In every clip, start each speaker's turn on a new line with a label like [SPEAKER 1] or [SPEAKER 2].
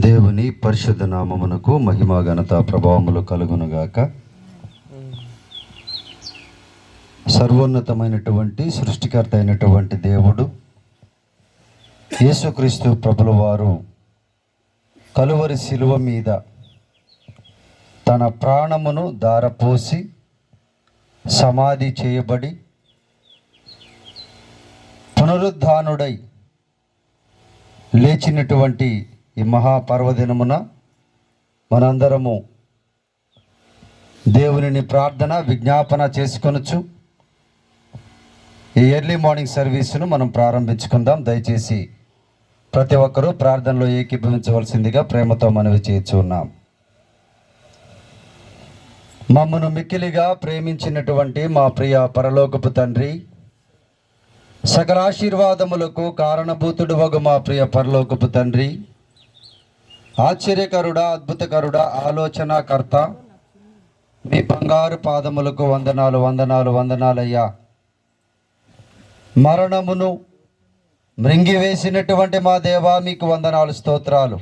[SPEAKER 1] దేవుని పరిశుద్ధ నామమునకు మహిమ ఘనత ప్రభావములు కలుగునుగాక. సర్వోన్నతమైనటువంటి సృష్టికర్త అయినటువంటి దేవుడు యేసుక్రీస్తు ప్రభుల వారు కలువరి శిలువ మీద తన ప్రాణమును ధారపోసి సమాధి చేయబడి పునరుద్ధానుడై లేచినటువంటి ఈ మహాపర్వదినమున మనందరము దేవునిని ప్రార్థన విజ్ఞాపన చేసుకొనొచ్చు. ఈ ఎర్లీ మార్నింగ్ సర్వీసును మనం ప్రారంభించుకుందాం. దయచేసి ప్రతి ఒక్కరూ ప్రార్థనలో ఏకీభవించవలసిందిగా ప్రేమతో మనవి చేయించు ఉన్నాం. మమ్మను మిక్కిలిగా ప్రేమించినటువంటి మా ప్రియ పరలోకపు తండ్రి, సకల ఆశీర్వాదములకు కారణభూతుడు వగు మా ప్రియ పరలోకపు తండ్రి, ఆశ్చర్యకరుడా, అద్భుతకరుడా, ఆలోచనాకర్త, మీ బంగారు పాదములకు వందనాలు వందనాలు వందనాలయ్యా. మరణమును మృంగివేసినటువంటి మా దేవా, మీకు వందనాలు స్తోత్రాలు.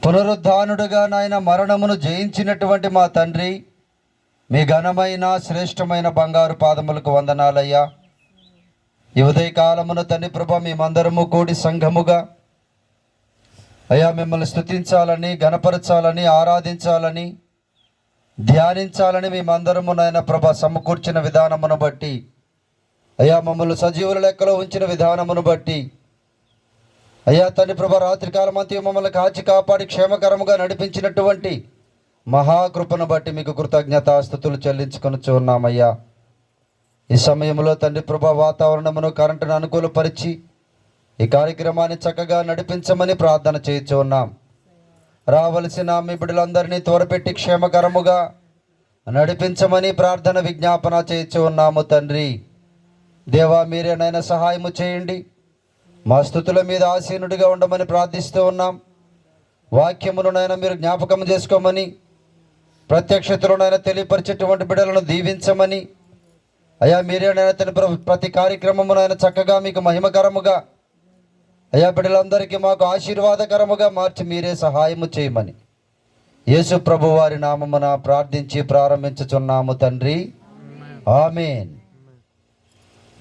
[SPEAKER 1] పునరుద్ధానుడుగా నాయన మరణమును జయించినటువంటి మా తండ్రి, మీ ఘనమైన శ్రేష్టమైన బంగారు పాదములకు వందనాలయ్యా. ఈ ఉదయకాలమున తండ్రి ప్రభ, మేమందరము కూడి సంఘముగా అయ్యా మిమ్మల్ని స్తుతించాలని, గణపరచాలని, ఆరాధించాలని, ధ్యానించాలని మేమందరము నాయన ప్రభ సమకూర్చిన విధానమును బట్టి, అయ్యా మమ్మల్ని సజీవుల లెక్కలో ఉంచిన విధానమును బట్టి, అయ్యా తండ్రి ప్రభ రాత్రికాలం అంతా మమ్మల్ని కాచి కాపాడి క్షేమకరముగా నడిపించినటువంటి మహాకృపను బట్టి మీకు కృతజ్ఞతాస్తుతులు చెల్లించుకొనుచు ఉన్నామయ్యా. ఈ సమయంలో తండ్రి ప్రభ వాతావరణమును, కరెంటును అనుకూలపరిచి ఈ కార్యక్రమాన్ని చక్కగా నడిపించమని ప్రార్థన చేయించు ఉన్నాం. రావలసిన మీ బిడ్డలందరినీ త్వరపెట్టి క్షేమకరముగా నడిపించమని ప్రార్థన విజ్ఞాపన చేయించు ఉన్నాము. తండ్రి దేవా, మీరేనైనా సహాయము చేయండి. మా స్తుతుల మీద ఆసీనుడిగా ఉండమని ప్రార్థిస్తూ ఉన్నాం. వాక్యమునునైనా మీరు జ్ఞాపకం చేసుకోమని, ప్రత్యక్షతలోనైనా తెలియపరిచేటువంటి బిడ్డలను దీవించమని, అయ్యా మీరేనైనా ప్రతి కార్యక్రమమునైనా చక్కగా మీకు మహిమకరముగా, అయ్యా బిడ్డలందరికీ మాకు ఆశీర్వాదకరముగా మార్చి మీరే సహాయము చేయమని యేసు ప్రభు వారి నామమున ప్రార్థించి ప్రారంభించుచున్నాము తండ్రి, ఆమేన్.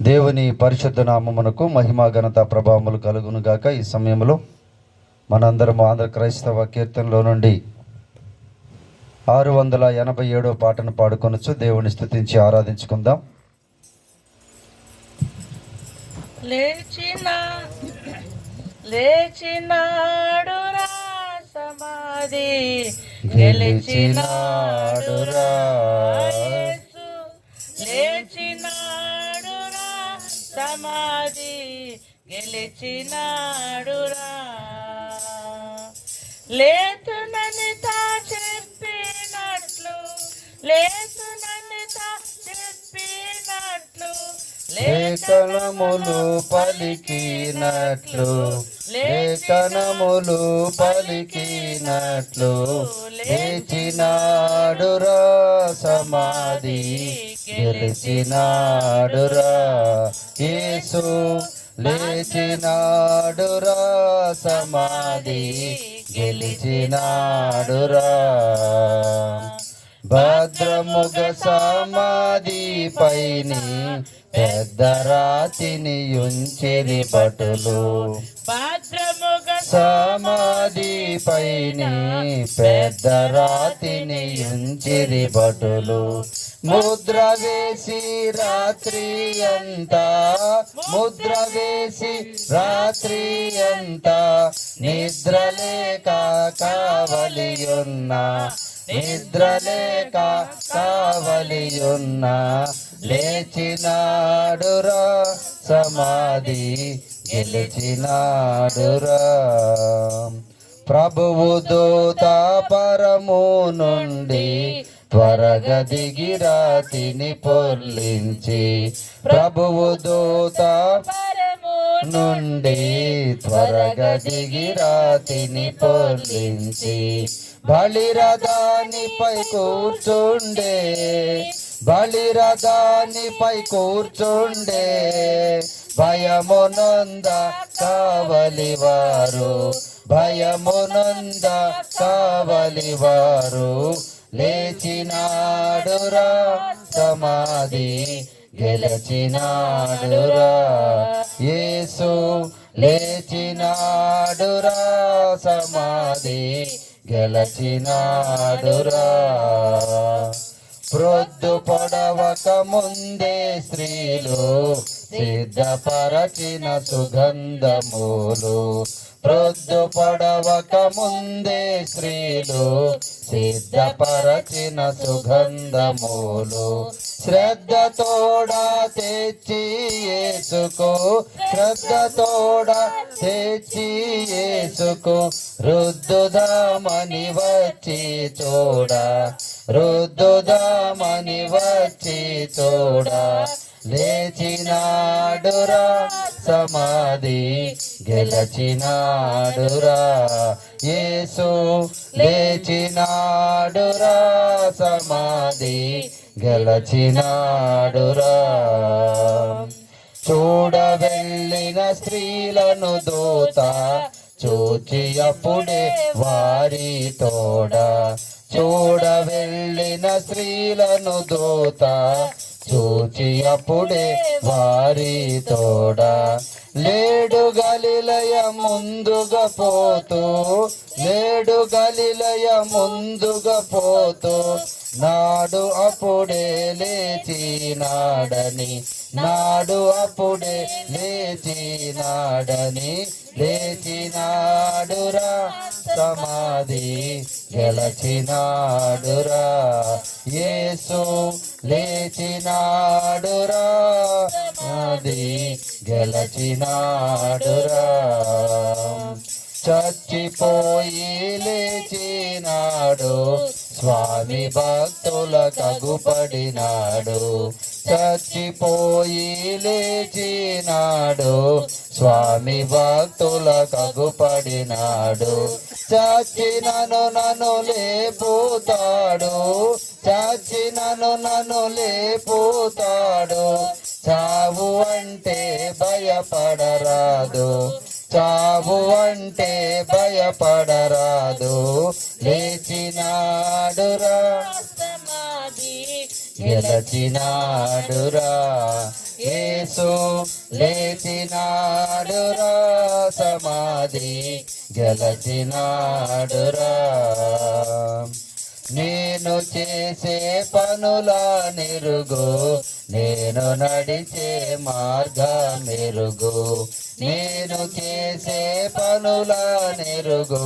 [SPEAKER 1] దేవుని పరిశుద్ధ నామమునకు మహిమ ఘనత ప్రభావములు కలుగునుగాక. ఈ సమయంలో మనందరము ఆంధ్ర క్రైస్తవ కీర్తనలో నుండి 687వ పాటను పాడుకొనొచ్చు. దేవుని స్తుతించి ఆరాధించుకుందాం.
[SPEAKER 2] లేచినాడురా సమాధి గెలిచినాడురా, లేచినాడురా సమాధి గెలిచినాడురా. లేతునని తా చెప్పినట్లు, లేతునని తా చెప్పినట్లు,
[SPEAKER 1] లేఖనములు పలికినట్లు, లేఖనములు పలికినట్లు, లేచినాడురా సమాధి గెలిచినాడురా. యేసు లేచినాడురా సమాధి గెలిచినాడురా. భద్రముగ సమాధి పైని పెద్ద రాతిని ఉంచిరి భటులు,
[SPEAKER 2] భద్రముగ
[SPEAKER 1] సమాధి పైని పెద్ద రాతిని ఉంచిరి భటులు. ముద్ర వేసి రాత్రి అంతా, ముద్ర వేసి రాత్రి అంతా, నిద్రలేక కావలియున్నా, నిద్రలేక కావలియున్నా, లేచినాడురా సమాధి గెలిచినాడురా. ప్రభువు దూత పరము నుండి త్వరగా దిగి రాతిని పొర్లించి, ప్రభువు దూత నుండి త్వరగా దిగి రాతిని పొర్లించి బలిరథానిపై కూర్చుండే బలిరథానిపై కూర్చుండే భయమునంద కావలివారు భయమునంద కావలివారు లేచినాడురా సమాధి గెలచినాడురా యేసు లేచినాడురా సమాధి గెలచినాడురా ప్రొద్దు పొడవక ముందే స్త్రీలు సిద్ధపరచిన సుగంధములు ప్రొద్దు పొడవక ముందే స్త్రీలు సిద్ధపరచిన సుగంధములు శ్రద్ధతోడా తెచ్చి యేసుకు శ్రద్ధతోడా తెచ్చి యేసుకు రుద్దుదామని వచ్చి తోడా రుద్దుదామని వచ్చి తోడా లేచినాడురా సమాధి గెలచినాడురా యేసు లేచినాడురా సమాధి గెలచినాడురా చూడవెళ్ళిన స్త్రీలను దూత చూచి అప్పుడే వారి తోడా చూడవెళ్ళిన స్త్రీలను దూత చూచి అప్పుడే వారి తోడా లేడు గలిలయ ముందుగా పోతూ లేడు గలిలయ ముందుగా పోతూ నాడు అప్పుడే లేచినాడని నాడు అప్పుడే లేచినాడని లేచినాడురా సమాధి గెలచినాడురా యేసు లేచినాడురా సమాధి గెలచినాడురా చచ్చిపోయి లేచినాడు స్వామి భక్తుల కగుపడినాడు చచ్చిపోయి లేచినాడు స్వామి భక్తుల కగుపడినాడు చచ్చినను నన్ను లేపుతాడు చచ్చినను నన్ను లేపుతాడు చావు అంటే భయపడరాదు చావు అంటే భయపడరాదు లేచినాడురా గెలచినాడురా యేసు లేచినాడురా సమాధి గెలచినాడురా నేను చేసే పనుల నెరుగు నేను నడిచే మార్గమెరుగు నేను చేసే పనుల నెరుగు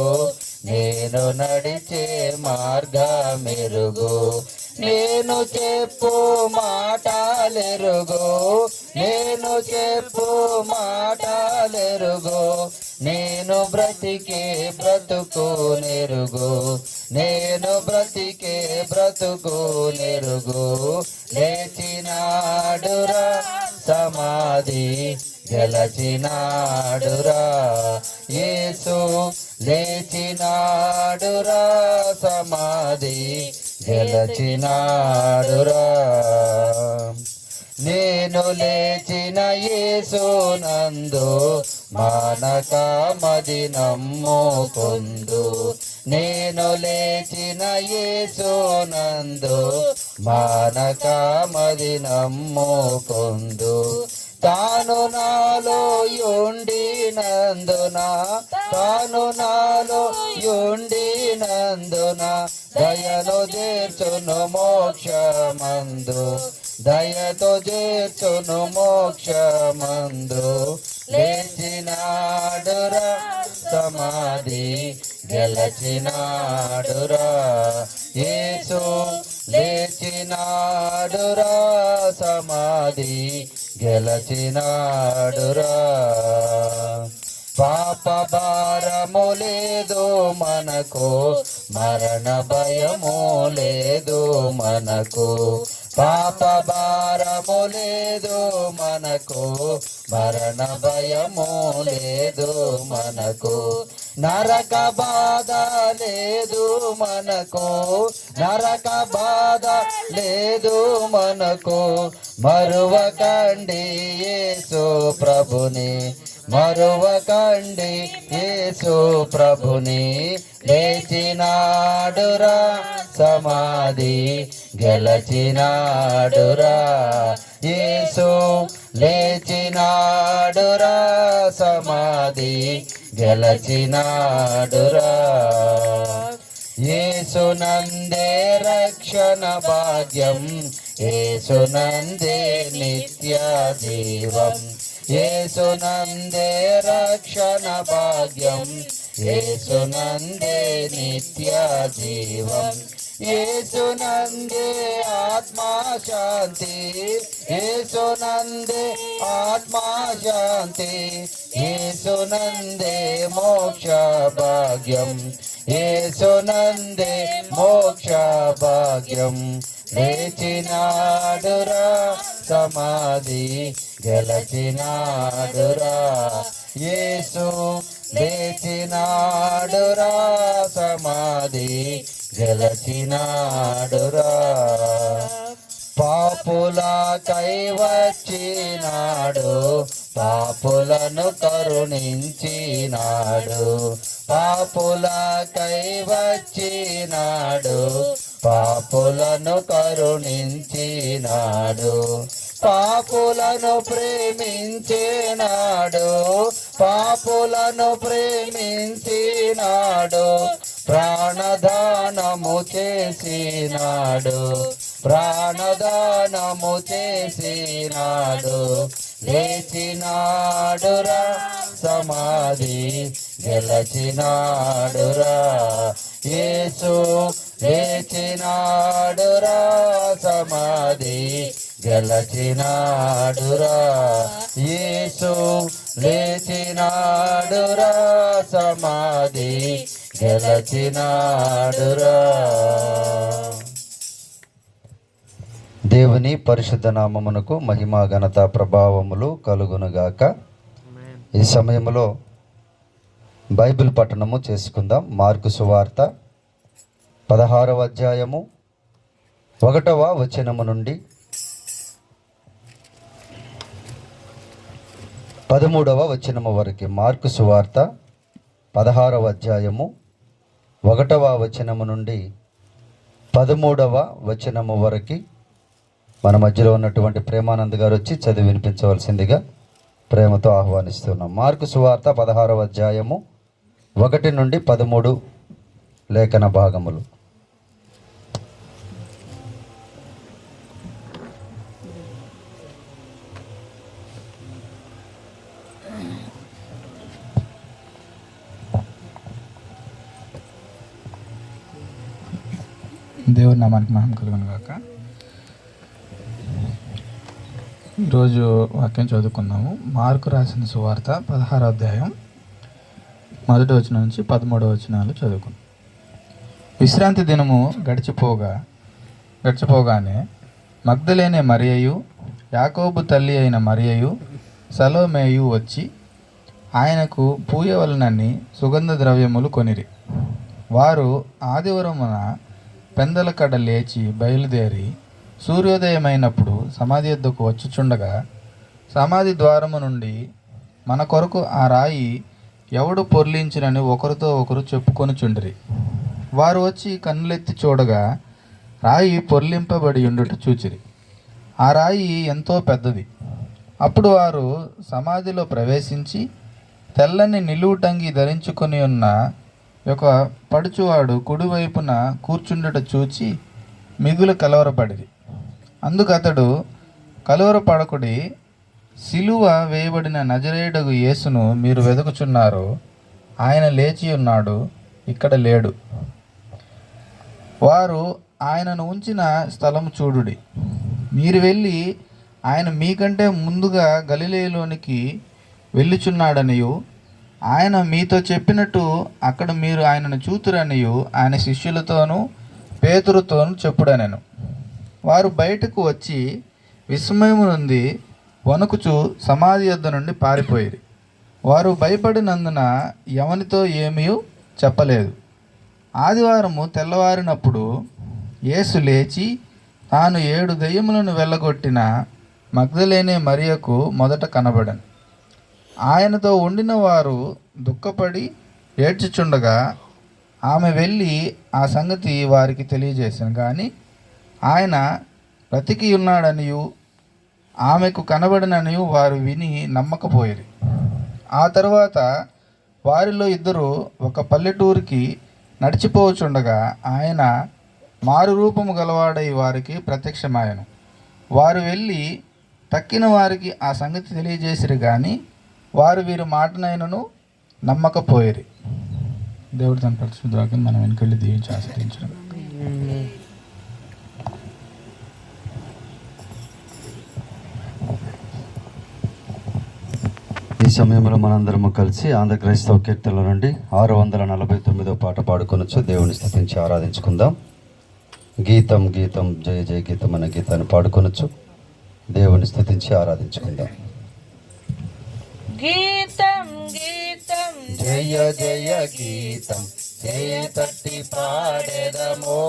[SPEAKER 1] నేను నడిచే మార్గమెరుగు నేను చెప్పు మాటలెరుగు నేను చెప్పు మాటలెరుగు నేను బ్రతికే బ్రతుకు నెరుగు నేను బ్రతికే బ్రతుకు నెరుగు లేచినాడురా సమాధి గెలచినాడురా యేసు లేచినాడురా సమాధి గెలచినాడురా నేను లేచిన యేసు నందు మానక మది నమ్ముకొందు నేను లేచిన యేసు నందు మానక మది నమ్ముకొందు తాను నాలో యుండినందున తాను నాలో యుండినందున దయను చేర్చును మోక్షమందు దయతో చేర్చును మోక్షమందు లేచినాడురా సమాధి గెలచినాడురా యేసు లేచినాడురా సమాధి గెలచినాడురా పాప భారము లేదు మనకు మరణ భయము లేదు మనకు పాప భారము లేదు మనకు మరణ భయము లేదు మనకు, నరక బాధ లేదు మనకు, నరక బాధ లేదు మనకు. మరువకండి యేసు ప్రభుని, మరువకండి యేసు ప్రభుని. లేచినాడురా సమాధి గెలచినాడురా యేసు, లేచినాడురా సమాధి గెలచినాడురా. యేసునందే రక్షణ భాగ్యం, యేసునందే నిత్య జీవం, యేసునందే రక్షణ భాగ్యం, యేసునందే నిత్య జీవం. యేసునందే ఆత్మా శాంతి, యేసునందే ఆత్మా శాంతి, యేసునందే మోక్ష భాగ్యం, యేసునందే మోక్ష భాగ్యం. లేచినాడురా సమాధి గెలచినాడురా యేసు, లేచినాడురా సమాధి గెలచినాడురా. పాపులకై వచ్చినాడు, పాపులను కరుణించినాడు, పాపులకై వచ్చినాడు, పాపులను కరుణించినాడు, పాపులను ప్రేమించినాడు, పాపులను ప్రేమించినాడు, ప్రాణదానము చేసినాడు, ప్రాణదానము చేసినాడు. లేచినాడురా సమాధి గెలచినాడురా యేసు, లేచినాడురా సమాధి గెలచినాడురా యేసు, లేచినాడురా సమాధి గెలచినాడురా. దేవుని పరిశుద్ధ నామమునకు మహిమ ఘనత ప్రభావములు కలుగునుగాక. ఈ సమయంలో బైబిల్ పఠనము చేసుకుందాం. మార్కు సువార్త 16వ అధ్యాయము 1వ వచనము నుండి 13వ వచనము వరకు. మార్కు సువార్త 16వ అధ్యాయము 1వ వచనము నుండి 13వ వచనము వరకు మన మధ్యలో ఉన్నటువంటి ప్రేమానంద్ గారు వచ్చి చదివి వినిపించవలసిందిగా ప్రేమతో ఆహ్వానిస్తున్నాం. మార్కు సువార్త 16వ అధ్యాయము 1 నుండి 13 లేఖన భాగములు.
[SPEAKER 3] దేవుని నామానికి మహిమ కలుగును గాక. ఈరోజు వాక్యం చదువుకుందాము. మార్కు రాసిన సువార్త 16వ అధ్యాయం 1వ వచనం నుంచి 13వ వచనాలు చదువుకుందాం. విశ్రాంతి దినము గడిచిపోగానే మగ్దలేనే మరియయు, యాకోబు తల్లి అయిన మరియయు, సలోమేయు వచ్చి ఆయనకు పూయవలనని సుగంధ ద్రవ్యములు కొనిరి. వారు ఆదివారమున పెందలకడ లేచి బయలుదేరి సూర్యోదయమైనప్పుడు సమాధి యొద్దకు వచ్చుచుండగా, సమాధి ద్వారము నుండి మన కొరకు ఆ రాయి ఎవడు పొర్లించినని ఒకరితో ఒకరు చెప్పుకొనుచుండిరి. వారు వచ్చి కన్నులెత్తి చూడగా రాయి పొర్లింపబడి ఉండుట చూచిరి. ఆ రాయి ఎంతో పెద్దది. అప్పుడు వారు సమాధిలో ప్రవేశించి తెల్లని నిలువుటంగి ధరించుకొని ఉన్న ఒక పడుచువాడు కుడివైపున కూర్చుండుట చూచి మిగులు కలవరపడిరి. అందుకు అతడు, కలవరపడకుడి, సిలువ వేయబడిన నజరేయుడగు యేసును మీరు వెతుకుచున్నారు. ఆయన లేచి ఉన్నాడు, ఇక్కడ లేడు. వారు ఆయనను ఉంచిన స్థలము చూడుడి. మీరు వెళ్ళి ఆయన మీకంటే ముందుగా గలిలయలోనికి వెళ్ళుచున్నాడనియు, ఆయన మీతో చెప్పినట్టు అక్కడ మీరు ఆయనను చూతురనియు ఆయన శిష్యులతోనూ పేతురుతోనూ చెప్పుడనెను. వారు బయటకు వచ్చి విస్మయము నుండి వణుకుచు సమాధి యొద్ద నుండి పారిపోయిరి. వారు భయపడినందున ఎవనితో ఏమీ చెప్పలేదు. ఆదివారము తెల్లవారినప్పుడు యేసు లేచి తాను 7 దెయ్యములను వెళ్ళగొట్టిన మగ్దలేనే మరియకు మొదట కనబడెను. ఆయనతో ఉండిన వారు దుఃఖపడి ఏడ్చుచుండగా ఆమె వెళ్ళి ఆ సంగతి వారికి తెలియజేశాను. కానీ ఆయన బ్రతికి ఉన్నాడనియు ఆమెకు కనబడిననియు వారు విని నమ్మకపోయిరి. ఆ తరువాత వారిలో 2 ఒక పల్లెటూరికి నడిచిపోచుండగా ఆయన మారు రూపము గలవాడై వారికి ప్రత్యక్షమాయను. వారు వెళ్ళి తక్కిన వారికి ఆ సంగతి తెలియజేసిరి. కానీ వారు వీరి మాటనైనను నమ్మకపోయిరి. దేవుడు తన పరిశుద్ధాకి మనం వెనుకెళ్ళి దీవించి ఆశ్రయించడం.
[SPEAKER 1] ఈ సమయంలో మనందరము కలిసి ఆంధ్ర క్రైస్తవ కీర్తనల నుండి 649వ పాట పాడుకొనొచ్చు. దేవుని స్తుతించి ఆరాధించుకుందాం. గీతం గీతం జయ జయ గీతం అనే గీతాన్ని పాడుకొనొచ్చు. దేవుని స్తుతించి ఆరాధించుకుందాం.
[SPEAKER 2] గీతం గీతం
[SPEAKER 1] జయ జయ గీతం జయ తట్టి పాడెదమో.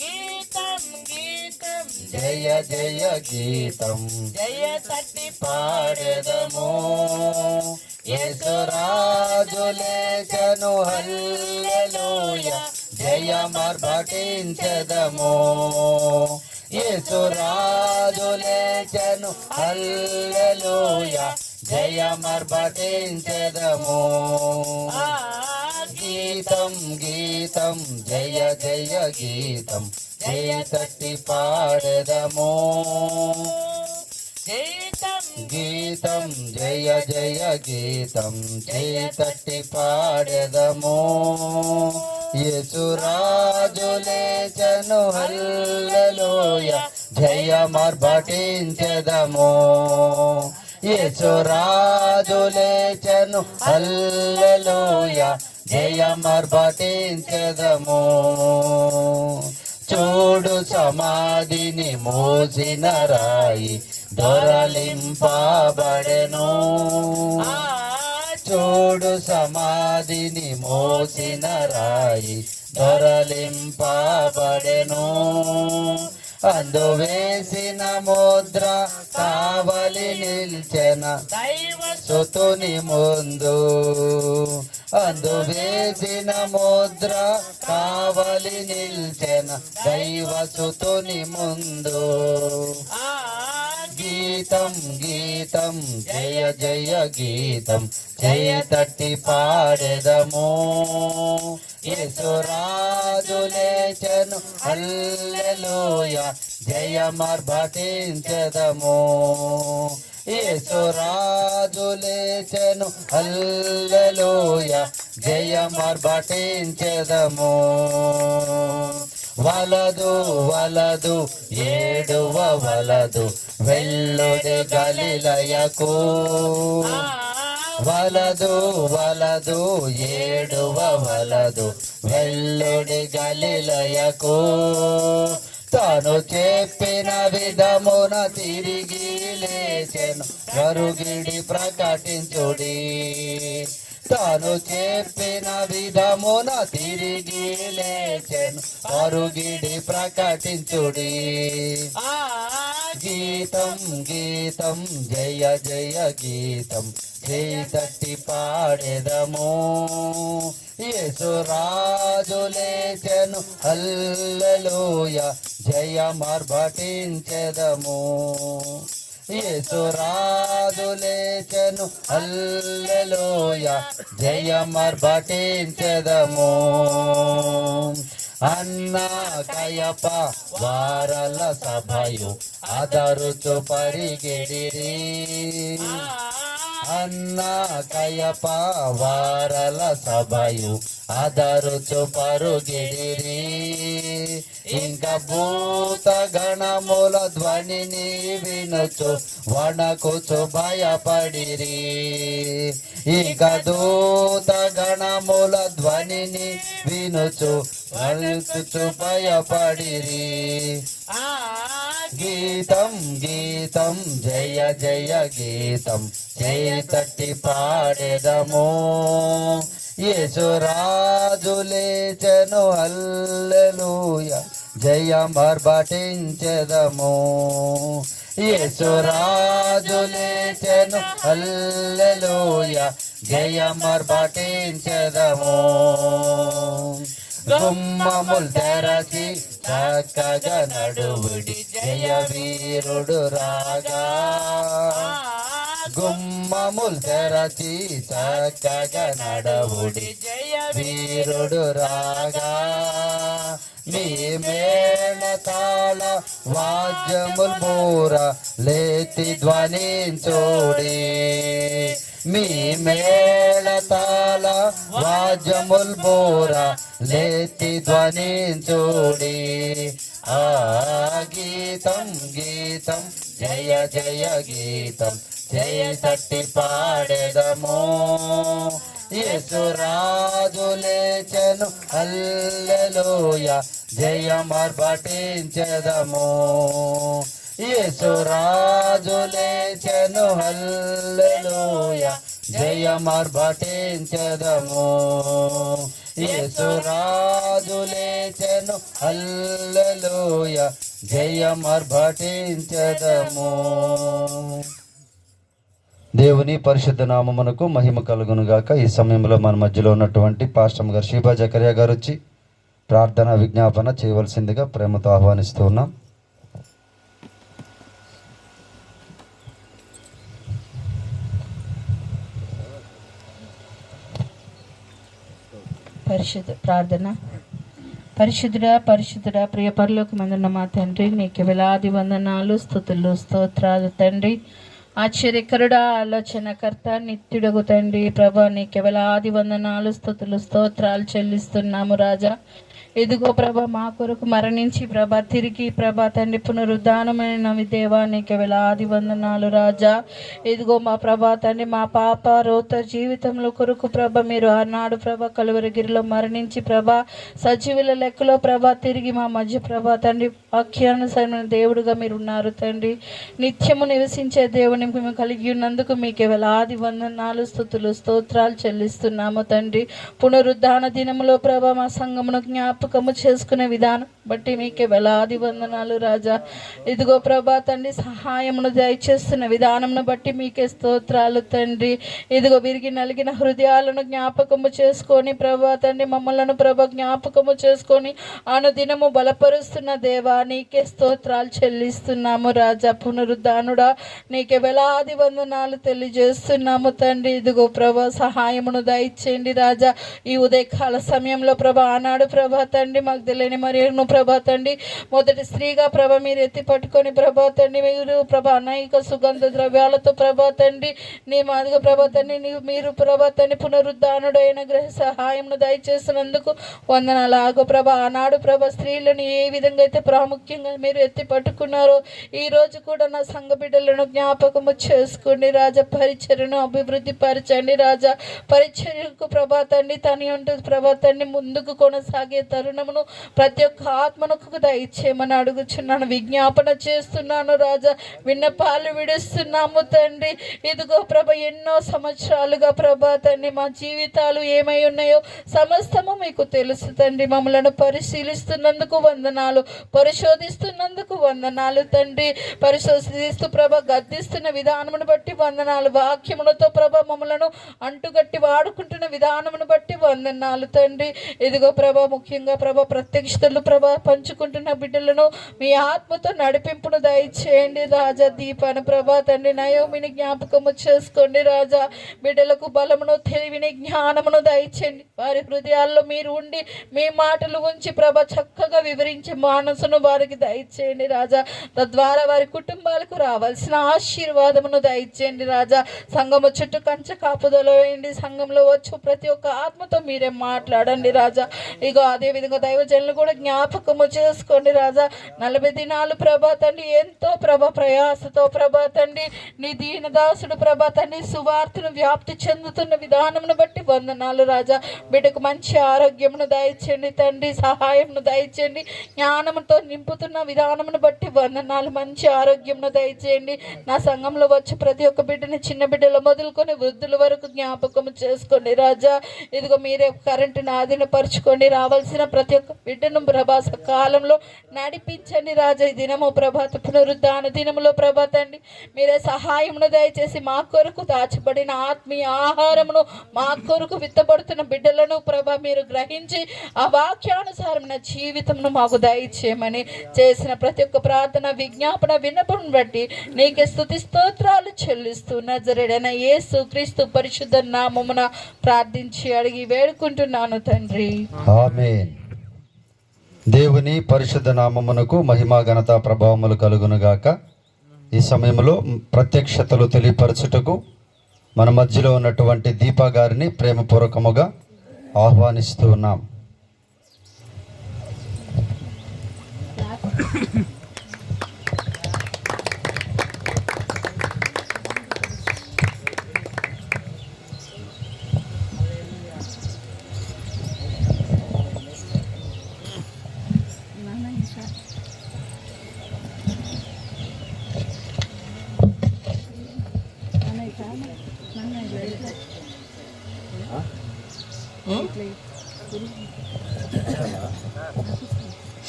[SPEAKER 2] గీతం గీతం
[SPEAKER 1] జయ జయ గీతం
[SPEAKER 2] జయ తట్టి
[SPEAKER 1] పాడెదమో. యేసురాజు లేచెను హల్లెలూయా జయమర్భటించెదమో. యేసురాజు లేచెను హల్లెలూయా జయమర్భటించెదమో. గీతం గీతం జయ జయ గీతం జయ తట్టి పాడెదమో. గీతం జయ జయ గీతం జయ తట్టి పాడెదమో. యేసురాజు లేచెను హల్లెలూయా జయమర్భటించెదమో. యేసురాజు లేచెను హల్లెలూయా జయమర్భటించెదమో. చూడు సమాధిని మోసిన రాయి దొరలింపబడెను. చూడు సమాధిని మోసిన రాయి దొరలింపబడెను. అందువేసిన ముద్ర కావలి నిల్చెన సుతుని ముందు. అందువేసిన ముద్ర కావలి నిల్చెన దైవ సుతుని ముందు. గీతం గీతం జయ జయ గీతం జయ తట్టి పాడెదమో. యేసురాజు లేచెను హల్లెలూయా జయమర్భటించెదమో. యేసురాజు లేచెను హల్లెలూయా జయమర్భటించెదమో. వలదు వలదు ఏడువ వలదు వెళ్ళుడి గలిలయకు. వలదు వలదు ఏడువ వలదు వెళ్ళుడి గలిలయకు. తాను చెప్పిన విధమున తిరిగి లేచెను కరుగిడి ప్రకటించుడి. తాను చెప్పిన విధమున తిరిగి లేచెను కరుగిడి ప్రకటించుడి. గీతం గీతం జయ జయ గీతం జయ తట్టి పాడెదమో. యేసురాజు లేచెను హల్లెలూయా జయమర్భటించెదమో. యేసురాజు లేచెను హల్లెలూయా జయమర్భటించెదమో. అన్న కయప వారల సభయు అదరుచు పరిగెడిరి. అన్న కయప వారల సభయు అదరుచు పరుగిడిరి. ఇంక భూత గణముల ధ్వనిని వినుచు వణకుచు భయపడిరి. ఇక దూత గణముల ధ్వనిని వినుచు వణకుచు భయపడిరి. గీతం గీతం జయ జయ గీతం జయ తట్టి పాడెదము యేసురాజు లేచెను హల్లెలూయా జయమర్భటించెదము యేసురాజు లేచెను హల్లెలూయా జయమర్భటించెదము గుమ్మములు తెరచి చక్కగా నడువుడి జయ వీరుడు రాగా గుమ్మములు తెరచి చక్కగా నడవుడి
[SPEAKER 2] జయ
[SPEAKER 1] వీరుడు రాగా మీ మేళతాళ వాద్యముల్ బూర లేతి ధ్వనించోడి మీ మేళతాళ వాద్యముల్ బూర లేతి ధ్వనించోడి ఆ గీతం గీతం జయ జయ గీతం జయ తట్టి పాడెదము యేసురాజు లేచెను హల్లెలూయా జయమర్భటించెదము యేసురాజు లేచెను హల్లెలూయా జయమర్భటించెదము యేసురాజు లేచెను హల్లెలూయా జయమర్భటించెదము. దేవుని పరిశుద్ధ నామమునకు మహిమ కలుగును గాక. ఈ సమయంలో మన మధ్యలో ఉన్నటువంటి పాస్టర్ గారు షీబా జకరియా గారు వచ్చి ప్రార్థన విజ్ఞాపన చేయవలసిందిగా ప్రేమతో ఆహ్వానిస్తూ ఉన్నాం.
[SPEAKER 2] ప్రార్థన. పరిశుద్ధుడా ప్రియ పరలోకమందున్న మా తండ్రి, నీకు వేలాది వందనాలు, స్తుతులు, స్తోత్రాలు తండ్రి. ఆశ్చర్యకరుడా, ఆలోచనకర్త, నిత్యుడగు తండ్రి ప్రభా, నీకు వేలాది వందనాలు, స్తుతులు, స్తోత్రాలు చెల్లిస్తున్నాము రాజా. ఇదిగో ప్రభా, మా కొరకు మరణించి ప్రభా తిరిగి ప్రభా తండ్రి పునరుద్ధానమైన దేవా, నీకు వేలాది వందనాలు రాజా. ఇదిగో మా ప్రభా తండ్రి, మా పాప రోత జీవితంలో కొరకు ప్రభ మీరు ఆనాడు ప్రభా కలువరగిరిలో మరణించి ప్రభా సజీవుల లెక్కలో ప్రభా తిరిగి మా మధ్య ప్రభా తండ్రి వాక్యానుసరమైన దేవుడుగా మీరు ఉన్నారు తండ్రి. నిత్యము నివసించే దేవుని మేము కలిగి ఉన్నందుకు మీకు వేలాది వందనాలు, స్తుతులు, స్తోత్రాలు చెల్లిస్తున్నాము తండ్రి. పునరుద్ధాన దినములో ప్రభా మా సంఘమును జ్ఞాపకము చేసుకునే విధానం బట్టి మీకే వేలాది వందనాలు రాజా. ఇదిగో ప్రభా తండ్రి, సహాయమును దయచేస్తున్న విధానమును బట్టి మీకే స్తోత్రాలు తండ్రి. ఇదిగో విరిగి నలిగిన హృదయాలను జ్ఞాపకము చేసుకొని ప్రభా తండ్రి మమ్మలను ప్రభ జ్ఞాపకము చేసుకొని అనుదినము బలపరుస్తున్న దేవా, నీకే స్తోత్రాలు చెల్లిస్తున్నాము రాజా. పునరుద్ధానుడా, నీకే వేలాది వందనాలు తెలియజేస్తున్నాము తండ్రి. ఇదిగో ప్రభా సహాయమును దయచేయండి రాజా. ఈ ఉదయకాల సమయంలో ప్రభా ఆనాడు ప్రభా తండ్రి మాకు తెలియని మరియను ప్రభా తండ్రి మొదటి స్త్రీగా ప్రభ మీరు ఎత్తి పట్టుకొని ప్రభా తండ్రి మీరు ప్రభా అనేక సుగంధ ద్రవ్యాలతో ప్రభా తండ్రి నీ మాదిగా ప్రభా తండ్రి మీరు ప్రభా తండ్రి పునరుద్ధానుడైన గ్రహ సహాయమును దయచేసినందుకు వందనాలు. ప్రభా ఆనాడు ప్రభా స్త్రీలను ఏ విధంగా అయితే ప్రాముఖ్యంగా మీరు ఎత్తి పట్టుకున్నారో ఈ రోజు కూడా నా సంఘ బిడ్డలను జ్ఞాపకము చేసుకోండి రాజా. పరిచర్యను అభివృద్ధి పరచండి రాజా. పరిచర్యకు ప్రభా తండ్రి తని ఉంటుంది ప్రభా తండ్రి ముందుకు కొనసాగే తరుణమును ప్రతి ఒక్క ఆత్మనకు దయచేయమని అడుగుచున్నాను, విజ్ఞాపన చేస్తున్నాను రాజా. విన్నపాలు విడుస్తున్నాము తండ్రి. ఇదిగో ప్రభ ఎన్నో సంవత్సరాలుగా ప్రభా తండ్రి మా జీవితాలు ఏమై ఉన్నాయో సమస్తము మీకు తెలుసు తండ్రి. మమ్మలను పరిశీలిస్తున్నందుకు వందనాలు, పరిశోధిస్తున్నందుకు వందనాలు తండ్రి. పరిశోధిస్తూ ప్రభ గద్దిస్తున్న విధానమును బట్టి వందనాలు. వాక్యములతో ప్రభ మమ్మలను అంటుగట్టి వాడుకుంటున్న విధానమును బట్టి వందనాలు తండ్రి. ఇదిగో ప్రభ ముఖ్యంగా ప్రభ ప్రత్యక్షతలు ప్రభ పంచుకుంటున్న బిడ్డలను మీ ఆత్మతో నడిపింపును దయచేయండి రాజా. దీపాను ప్రభా తండ్రి నయోమిని జ్ఞాపకము చేసుకోండి రాజా. బిడ్డలకు బలమును తెలివిని జ్ఞానమును దయచేయండి. వారి హృదయాల్లో మీరు ఉండి మీ మాటలు ఉంచి ప్రభ చక్కగా వివరించే మనసును వారికి దయచేయండి రాజా. తద్వారా వారి కుటుంబాలకు రావాల్సిన ఆశీర్వాదమును దయచేయండి రాజా. సంఘము చుట్టూ కంచె కాపుదల వేయండి. సంఘంలో వచ్చు ప్రతి ఒక్క ఆత్మతో మీరే మాట్లాడండి రాజా. ఇగో అదే విధంగా దైవజనులు కూడా జ్ఞాపకము చేసుకోండి రాజా. 40 దినాలు ప్రభా తండ్రి ఎంతో ప్రభా ప్రయాసతో ప్రభా తండ్రి నీ దీనదాసుడు ప్రభా తండ్రి సువార్తను వ్యాప్తి చెందుతున్న విధానమును బట్టి వందనాలు రాజా. బిడ్డకు మంచి ఆరోగ్యమును దయచేయండి తండ్రి, సహాయమును దయచేయండి, జ్ఞానముతో నింపుతున్న విధానమును బట్టి వందనాలు. మంచి ఆరోగ్యంను దయచేయండి. నా సంఘంలో వచ్చి ప్రతి ఒక్క బిడ్డని, చిన్న బిడ్డలు మొదలుకొని వృద్ధుల వరకు జ్ఞాపకం చేసుకోండి రాజా. ఇదిగో మీరే కరెంటును ఆధీనపరచుకోండి. రావాల్సిన ప్రతి ఒక్క బిడ్డను ప్రభా కాలంలో నడిపించండి రాజా. ఈ దినము ప్రభాత పునరుద్ధాన దినములో ప్రభాతండి మీరే సహాయమును దయచేసి మా కొరకు దాచబడిన ఆత్మీయ ఆహారమును మా కొరకు విత్తబడుతున్న బిడ్డలను ప్రభా మీరు గ్రహించి ఆ వాక్యానుసారమైన జీవితంను మాకు దయచేయమని చేసిన ప్రతి ఒక్క ప్రార్థన, విజ్ఞాపన, విన్నపం బట్టి నీకే స్తుతి స్తోత్రాలు చెల్లిస్తూ నజరేడైన యేసు క్రీస్తు పరిశుద్ధ నామమున ప్రార్థించి అడిగి వేడుకుంటున్నాను తండ్రి.
[SPEAKER 1] ఆమేన్. దేవుని పరిశుద్ధ నామమునకు మహిమ, ఘనత, ప్రభావములు కలుగునుగాక. ఈ సమయంలో ప్రత్యక్షతలు తెలియపరచుటకు మన మధ్యలో ఉన్నటువంటి దీపా గారిని ప్రేమపూర్వకముగా ఆహ్వానిస్తూ ఉన్నాం.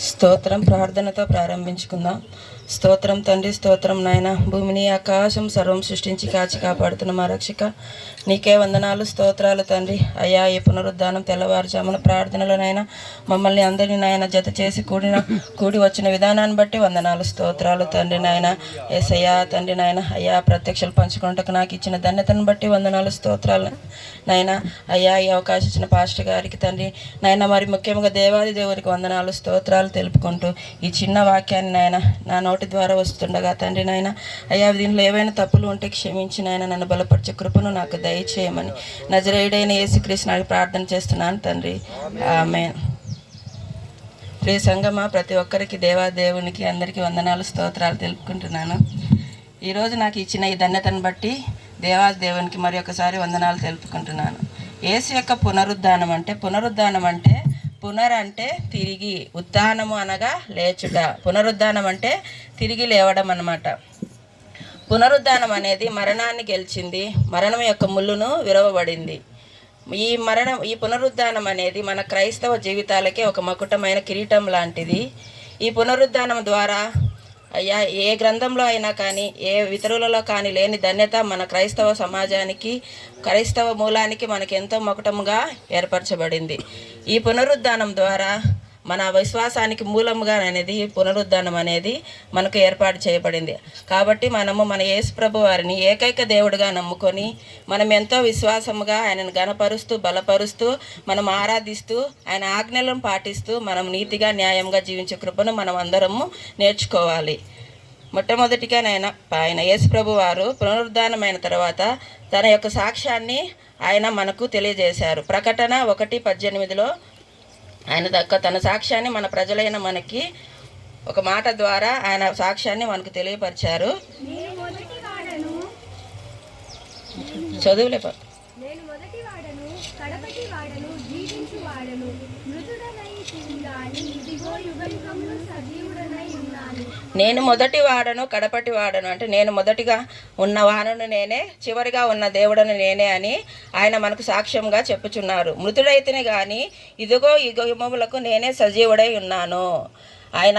[SPEAKER 4] స్తోత్రం. ప్రార్థనతో ప్రారంభించుకుందాం. స్తోత్రం తండ్రి, స్తోత్రం నాయన. భూమిని ఆకాశం సర్వం సృష్టించి కాచి కాపాడుతున్న మా రక్షక నీకే వందనాలు, స్తోత్రాలు తండ్రి. అయ్యా, ఈ పునరుద్ధానం తెల్లవారుజామున ప్రార్థనలోనైనా మమ్మల్ని అందరినీ నాయన జత చేసి కూడి వచ్చిన విధానాన్ని బట్టి వందనాలు, స్తోత్రాలు తండ్రి నాయన. యేసయ్యా తండ్రి నాయన, అయ్యా ప్రత్యక్షలు పంచుకుంటకు నాకు ఇచ్చిన ధన్యతను బట్టి వందనాలు, స్తోత్రాలు నాయన. అయ్యా, ఈ అవకాశం ఇచ్చిన పాస్టర్ గారికి తండ్రి నాయన, మరి ముఖ్యంగా దేవాది దేవుడికి వందనాలు, స్తోత్రాలు తెలుపుకుంటూ ఈ చిన్న వాక్యాన్ని నాయన నా నోటి ద్వారా వస్తుండగా తండ్రి నాయన, అయ్యా దీనిలో ఏవైనా తప్పులు ఉంటే క్షమించి నాయన నన్ను బలపరిచే కృపను నాకు దయచేయమని నజరేయుడైన యేసుక్రీస్తుని ప్రార్థన చేస్తున్నాను తండ్రి. ఆమేన్. ప్రియ సంగమా, ప్రతి ఒక్కరికి దేవాదేవునికి అందరికీ వందనాలు, స్తోత్రాలు తెలుపుకుంటున్నాను. ఈరోజు నాకు ఇచ్చిన ఈ ధన్యతను బట్టి దేవాదేవునికి మరి ఒకసారి వందనాలు తెలుపుకుంటున్నాను. యేసు యొక్క పునరుద్ధానం అంటే పునర్ అంటే తిరిగి, ఉత్థానము అనగా లేచుట. పునరుద్ధానం అంటే తిరిగి లేవడం అన్నమాట. పునరుద్ధానం అనేది మరణాన్ని గెలిచింది, మరణం యొక్క ముళ్ళును విరవబడింది. ఈ పునరుద్ధానం అనేది మన క్రైస్తవ జీవితాలకే ఒక మకుటమైన కిరీటం లాంటిది. ఈ పునరుద్ధానం ద్వారా అయ్యా ఏ గ్రంథంలో అయినా కానీ ఏ ఇతరులలో కానీ లేని ధన్యత మన క్రైస్తవ సమాజానికి, క్రైస్తవ మూలానికి మనకి ఎంతో మకుటముగా ఏర్పరచబడింది. ఈ పునరుద్ధానం ద్వారా మన విశ్వాసానికి మూలముగా అనేది పునరుద్ధానం అనేది మనకు ఏర్పాటు చేయబడింది. కాబట్టి మనము మన యేసు ప్రభు వారిని ఏకైక దేవుడిగా నమ్ముకొని మనం ఎంతో విశ్వాసముగా ఆయనను గణపరుస్తూ, బలపరుస్తూ, మనం ఆరాధిస్తూ, ఆయన ఆజ్ఞలను పాటిస్తూ మనం నీతిగా, న్యాయంగా జీవించే కృపను మనం అందరము నేర్చుకోవాలి. మొట్టమొదటిగా ఆయన యేసు ప్రభు వారు పునరుద్ధానమైన తర్వాత తన యొక్క సాక్ష్యాన్ని ఆయన మనకు తెలియజేశారు. ప్రకటన 1:18 ఆయన తన సాక్ష్యాన్ని మన ప్రజలైన మనకి ఒక మాట ద్వారా ఆయన సాక్ష్యాన్ని మనకు తెలియపరిచారు. చదువులే నేను మొదటి వాడను కడపటి వాడను అంటే నేను మొదటిగా ఉన్న వాడను నేనే, చివరిగా ఉన్న దేవుడను నేనే అని ఆయన మనకు సాక్ష్యంగా చెప్పుచున్నారు. మృతుడైతేనే కానీ ఇదిగో ఈ యుగములకు నేనే సజీవుడై ఉన్నాను. ఆయన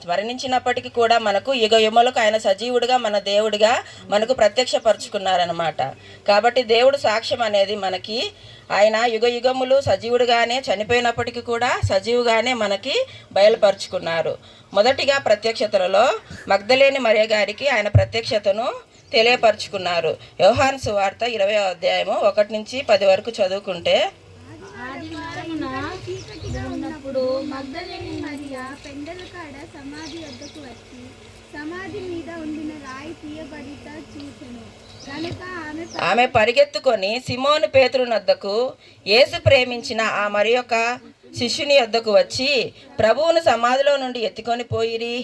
[SPEAKER 4] మరణించినప్పటికీ కూడా మనకు యుగములకు ఆయన సజీవుడిగా, మన దేవుడిగా మనకు ప్రత్యక్షపరుచుకున్నారనమాట. కాబట్టి దేవుడు సాక్ష్యం అనేది మనకి ఆయన యుగములు సజీవుడిగానే, చనిపోయినప్పటికీ కూడా సజీవుగానే మనకి బయలుపరుచుకున్నారు. మొదటిగా ప్రత్యక్షతలలో మగ్దలేని మరియ గారికి ఆయన ప్రత్యక్షతను తెలియపరుచుకున్నారు. యోహాను సువార్త 20వ అధ్యాయము 1-10 వరకు చదువుకుంటే,
[SPEAKER 5] ఉన్నప్పుడు మగ్దలేని మరియా పెండల కాడ సమాధి వద్దకు వచ్చి సమాధి మీద ఉండిన రాయి తీయబడిట చూసెను. కనుక ఆమె
[SPEAKER 4] పరిగెత్తుకొని సిమోను పేతురు నద్దకు యేసు ప్రేమించిన ఆ మరి యొక్క శిష్యుని యొద్దకు వచ్చి ప్రభువును సమాధిలో నుండి ఎత్తుకొని పోయిరి,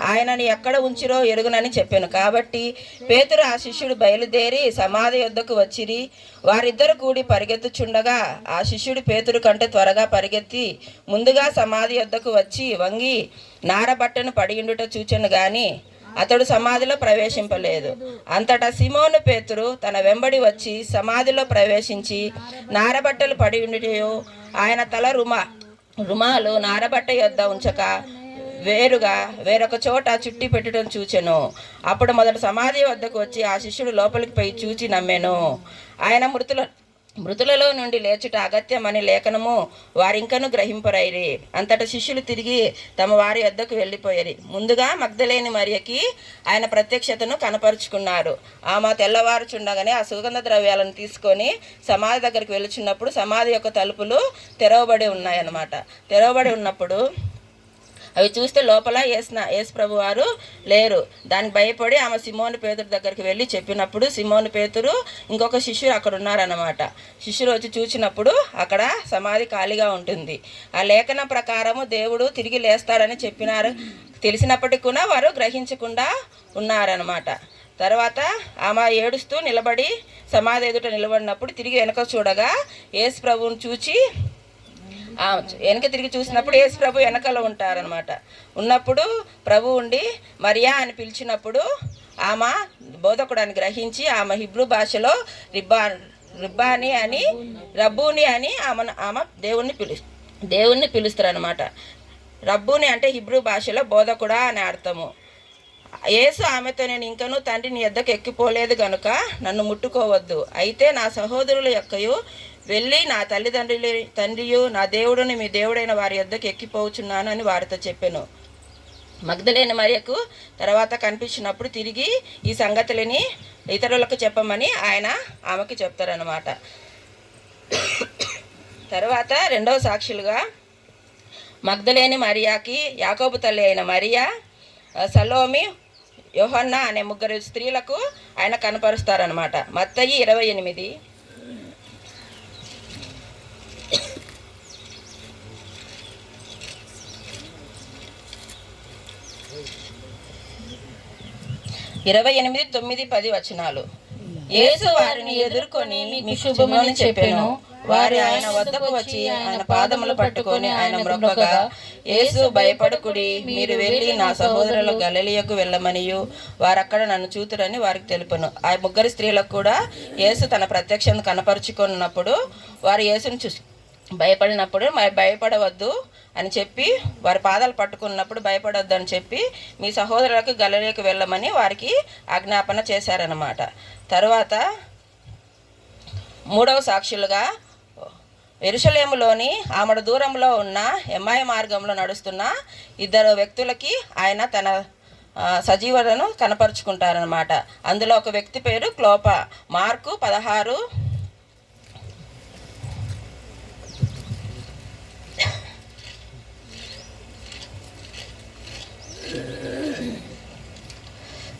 [SPEAKER 4] ఆయనని ఎక్కడ ఉంచిరో ఎరుగునని చెప్పాను. కాబట్టి పేతురు ఆ శిష్యుడు బయలుదేరి సమాధి యొద్దకు వచ్చిరి. వారిద్దరు కూడి పరిగెత్తుచుండగా ఆ శిష్యుడు పేతురు కంటే త్వరగా పరిగెత్తి ముందుగా సమాధి యొద్దకు వచ్చి వంగి నారబట్టను పడియుండుట చూచెను గాని అతడు సమాధిలో ప్రవేశింపలేదు. అంతటా సిమోను పేతురు తన వెంబడి వచ్చి సమాధిలో ప్రవేశించి నారబట్టలు పడి ఉండియో ఆయన తల రుమాలు నారబట్ట యొద్ద ఉంచక వేరొక చోట చుట్టి పెట్టడం చూచెను. అప్పుడు మొదటి సమాధి వద్దకు వచ్చి ఆ శిష్యుడు లోపలికి పోయి చూచి నమ్మెను. ఆయన మృతులలో నుండి లేచుట అగత్యమని లేఖనము వారింకను గ్రహింపరైరి. అంతట శిష్యులు తిరిగి తమ వారి వద్దకు వెళ్ళిపోయారు. ముందుగా మగ్దలేని మరియకి ఆయన ప్రత్యక్షతను కనపరుచుకున్నారు. ఆమె తెల్లవారుచుండగానే ఆ సుగంధ ద్రవ్యాలను తీసుకొని సమాధి దగ్గరికి వెళుచున్నప్పుడు సమాధి యొక్క తలుపులు తెరవబడి ఉన్నాయన్నమాట. తెరవబడి ఉన్నప్పుడు అవి చూస్తే లోపల యేసు ప్రభు వారు లేరు. దానికి భయపడి ఆమె సిమోను పేతురు దగ్గరికి వెళ్ళి చెప్పినప్పుడు సిమోను పేతురు ఇంకొక శిష్యుడు అక్కడ ఉన్నారన్నమాట. శిష్యుడు వచ్చి చూసినప్పుడు అక్కడ సమాధి ఖాళీగా ఉంటుంది. ఆ లేఖనం ప్రకారము దేవుడు తిరిగి లేస్తాడని చెప్పినారు. తెలిసినప్పటికీ కూడా వారు గ్రహించకుండా ఉన్నారన్నమాట. తర్వాత ఆమె ఏడుస్తూ నిలబడి సమాధి ఎదుట నిలబడినప్పుడు తిరిగి వెనక చూడగా యేసు ప్రభువును చూచి వెనక తిరిగి చూసినప్పుడు యేసు ప్రభు వెనకలో ఉంటారనమాట. ఉన్నప్పుడు ప్రభు ఉండి మరియా అని పిలిచినప్పుడు ఆమె బోధకుడు అని గ్రహించి ఆమె హిబ్రూ భాషలో రబ్బూని అని ఆమె దేవుణ్ణి పిలుస్తారనమాట. రబ్బూని అంటే హిబ్రూ భాషలో బోధకుడా అని అర్థము. యేసు ఆమెతో నేను ఇంకనూ తండ్రి నీ యొద్దకు ఎక్కిపోలేదు గనుక నన్ను ముట్టుకోవద్దు, అయితే నా సహోదరుల యొక్కయు వెళ్ళి నా తండ్రియు నా దేవుడుని మీ దేవుడైన వారి యొద్దకు ఎక్కిపోవచ్చున్నాను అని వారితో చెప్పాను. మగ్దలేని మరియకు తర్వాత కనిపించినప్పుడు తిరిగి ఈ సంగతులని ఇతరులకు చెప్పమని ఆయన ఆమెకి చెప్తారనమాట. తర్వాత రెండవ సాక్షులుగా మగ్దలేని మరియాకి యాకోబు తల్లి అయిన మరియా, సలోమి, యోహన్నా అనే ముగ్గురు స్త్రీలకు ఆయన కనపరుస్తారనమాట. మత్తయి 28 9-10 వచనాలు. యేసు వారిని ఎదుర్కొని మీకు శుభమని చెప్పాను. వారు ఆయన వద్దకు వచ్చి ఆయన పాదములు పట్టుకొని ఆయన మ్రొక్కగా, యేసు భయపడకుడి, మీరు వెళ్ళి నా సహోదరులు గలిలయకు వెళ్ళమనియు వారక్కడ నన్ను చూతురని వారికి తెలుపును. ఆ ముగ్గురు స్త్రీలకు కూడా యేసు తన ప్రత్యక్షను కనపరుచుకున్నప్పుడు వారు యేసును చూసి భయపడినప్పుడు భయపడవద్దు అని చెప్పి వారి పాదాలు పట్టుకున్నప్పుడు భయపడవద్దు అని చెప్పి మీ సహోదరులకు గలిలయకు వెళ్ళమని వారికి ఆజ్ఞాపన చేశారన్నమాట. తర్వాత మూడవ సాక్షులుగా యెరూషలేములోని ఆమడ దూరంలో ఉన్న ఎమ్మాయి మార్గంలో నడుస్తున్న ఇద్దరు వ్యక్తులకి ఆయన తన సజీవతను కనపరుచుకుంటారనమాట. అందులో ఒక వ్యక్తి పేరు క్లోప. మార్కు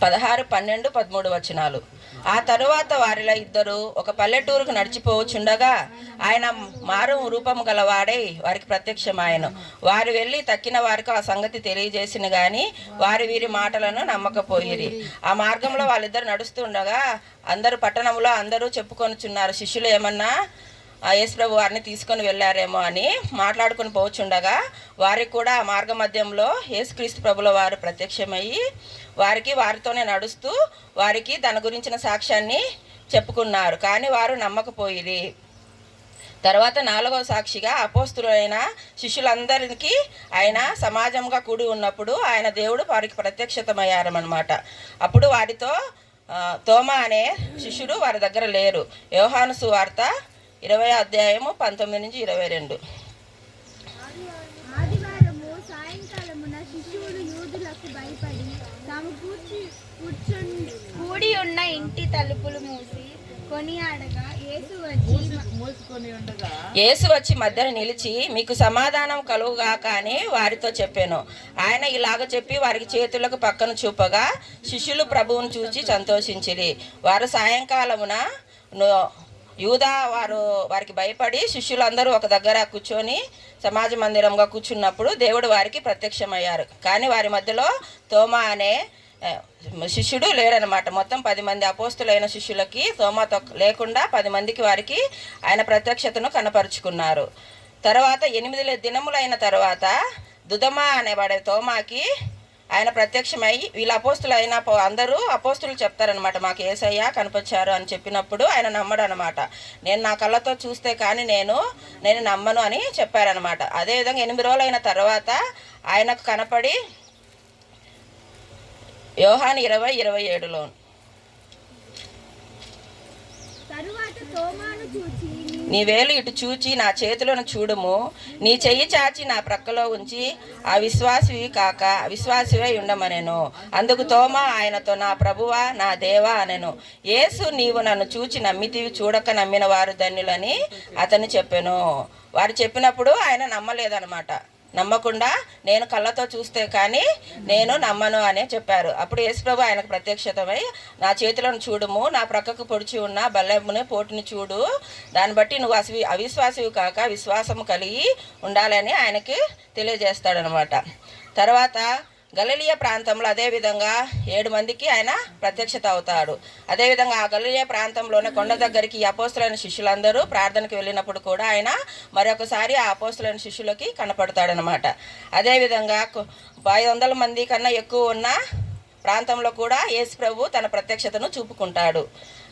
[SPEAKER 4] 16 12, 13 వచనాలు. ఆ తరువాత వారిలో ఇద్దరు ఒక పల్లెటూరుకు నడిచిపోవచ్చుండగా ఆయన మారు రూపము గలవాడై వారికి ప్రత్యక్షమాయను. వారు వెళ్ళి తక్కిన వారికి ఆ సంగతి తెలియజేసిన గాని వారి వీరి మాటలను నమ్మకపోయిరి. ఆ మార్గంలో వాళ్ళిద్దరు నడుస్తుండగా పట్టణంలో అందరూ చెప్పుకొనుచున్నారు, శిష్యులు ఏమన్నా యేసు ప్రభు వారిని తీసుకొని వెళ్ళారేమో అని మాట్లాడుకుని పోవచ్చుండగా వారికి కూడా ఆ మార్గ మధ్యంలో యేసుక్రీస్తు ప్రభుల వారు ప్రత్యక్షమయ్యి వారితోనే నడుస్తూ వారికి తన గురించిన సాక్ష్యాన్ని చెప్పుకున్నారు. కానీ వారు నమ్మకపోయిరి. తర్వాత 4వ సాక్షిగా అపోస్తులైన శిష్యులందరికీ ఆయన సమాజంగా కూడి ఉన్నప్పుడు ఆయన దేవుడు వారికి ప్రత్యక్షతమయ్యారన్నమాట. అప్పుడు వారితో తోమా అనే శిష్యుడు వారి దగ్గర లేరు. యోహాను సువార్త 20వ అధ్యాయము 19-22.
[SPEAKER 5] ఆదివారము సాయంకాలమున శిష్యులు యూదులకు భయపడి తాము కూడి ఉన్న ఇంటి తలుపులు మూసి కొనియాడగా
[SPEAKER 4] యేసు వచ్చి మధ్యన నిలిచి మీకు సమాధానం కలుగుగాక అని వారితో చెప్పాను. ఆయన ఇలాగ చెప్పి వారికి చేతులకు పక్కన చూపగా శిష్యులు ప్రభువును చూచి సంతోషించిరి. వారు సాయంకాలమున యూదా వారికి భయపడి శిష్యులందరూ ఒక దగ్గర కూర్చొని సమాజ మందిరంగా కూర్చున్నప్పుడు దేవుడు వారికి ప్రత్యక్షమయ్యారు. కానీ వారి మధ్యలో తోమా అనే శిష్యుడు లేరనమాట. మొత్తం 10 మంది అపోస్తులైన శిష్యులకి తోమాతో లేకుండా 10 మందికి వారికి ఆయన ప్రత్యక్షతను కనపరుచుకున్నారు. తర్వాత 8 దినములైన తర్వాత దుదమ అనేవాడే తోమాకి ఆయన ప్రత్యక్షమై వీళ్ళ అపోస్తులు అయిన అందరూ అపోస్తులు చెప్తారనమాట, మాకు యేసయ్య కనిపించారు అని చెప్పినప్పుడు ఆయన నమ్మడు అనమాట. నేను నా కళ్ళతో చూస్తే కానీ నేను నమ్మను అని చెప్పారనమాట. అదేవిధంగా 8 రోజులైన తర్వాత ఆయనకు కనపడి యోహాను 20:27లో
[SPEAKER 5] తరువాత తోమాను చూచి
[SPEAKER 4] నీ వేలు ఇటు చూచి నా చేతులను చూడుము, నీ చెయ్యి చాచి నా ప్రక్కలో ఉంచి ఆ విశ్వాసివి కాక అవిశ్వాసివై ఉండమనెను. అందుకు తోమా ఆయనతో, నా ప్రభువా నా దేవా అనెను. యేసు, నీవు నన్ను చూచి నమ్మితివి, చూడక నమ్మిన వారు ధన్యులని అతను చెప్పెను. వారు చెప్పినప్పుడు ఆయన నమ్మలేదన్నమాట. నమ్మకుండా నేను కళ్ళతో చూస్తే కానీ నేను నమ్మను అనే చెప్పారు. అప్పుడు యేసుప్రభు ఆయనకు ప్రత్యక్షతమై, నా చేతులను చూడుము, నా ప్రక్కకు పొడిచి ఉన్న బల్లెముని పోటుని చూడు, దాన్ని బట్టి నువ్వు అవిశ్వాసివి కాక విశ్వాసము కలిగి ఉండాలని ఆయనకి తెలియజేస్తాడనమాట. తర్వాత గలిలయ ప్రాంతంలో అదేవిధంగా 7 మందికి ఆయన ప్రత్యక్షత అవుతాడు. అదేవిధంగా ఆ గలిలయ ప్రాంతంలోనే కొండ దగ్గరికి ఈ అపోస్తులైన శిష్యులందరూ ప్రార్థనకు వెళ్ళినప్పుడు కూడా ఆయన మరొకసారి ఆ అపోస్తులైన శిష్యులకి కనపడతాడనమాట. అదేవిధంగా 500 మంది కన్నా ఎక్కువ ఉన్న ప్రాంతంలో కూడా యేసు ప్రభు తన ప్రత్యక్షతను చూపుకుంటాడు.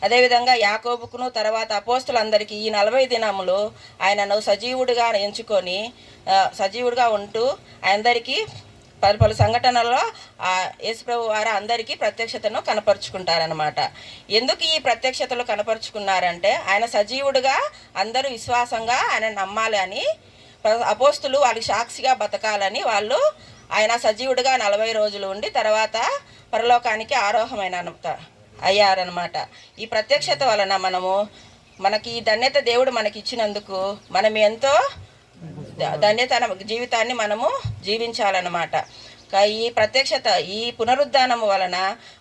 [SPEAKER 4] అదేవిధంగా యాకోబుకును తర్వాత అపోస్తులందరికీ ఈ 40 దినములు ఆయనను సజీవుడిగా ఎంచుకొని సజీవుడిగా ఉంటూ అందరికీ పలు సంఘటనల్లో యేసుప్రభు వారు అందరికీ ప్రత్యక్షతను కనపరుచుకుంటారనమాట. ఎందుకు ఈ ప్రత్యక్షతలు కనపరుచుకున్నారంటే ఆయన సజీవుడిగా అందరూ విశ్వాసంగా ఆయన నమ్మాలి అని, అపోస్తులు వాళ్ళకి సాక్షిగా బతకాలని వాళ్ళు ఆయన సజీవుడిగా 40 రోజులు ఉండి తర్వాత పరలోకానికి ఆరోహమైన అయ్యారనమాట. ఈ ప్రత్యక్షత వలన మనకి ఈ ధన్యత దేవుడు మనకి ఇచ్చినందుకు మనం ఎంతో ధన్యత జీవితాన్ని మనము జీవించాలన్నమాట. ఈ ప్రత్యక్షత ఈ పునరుద్ధానము వలన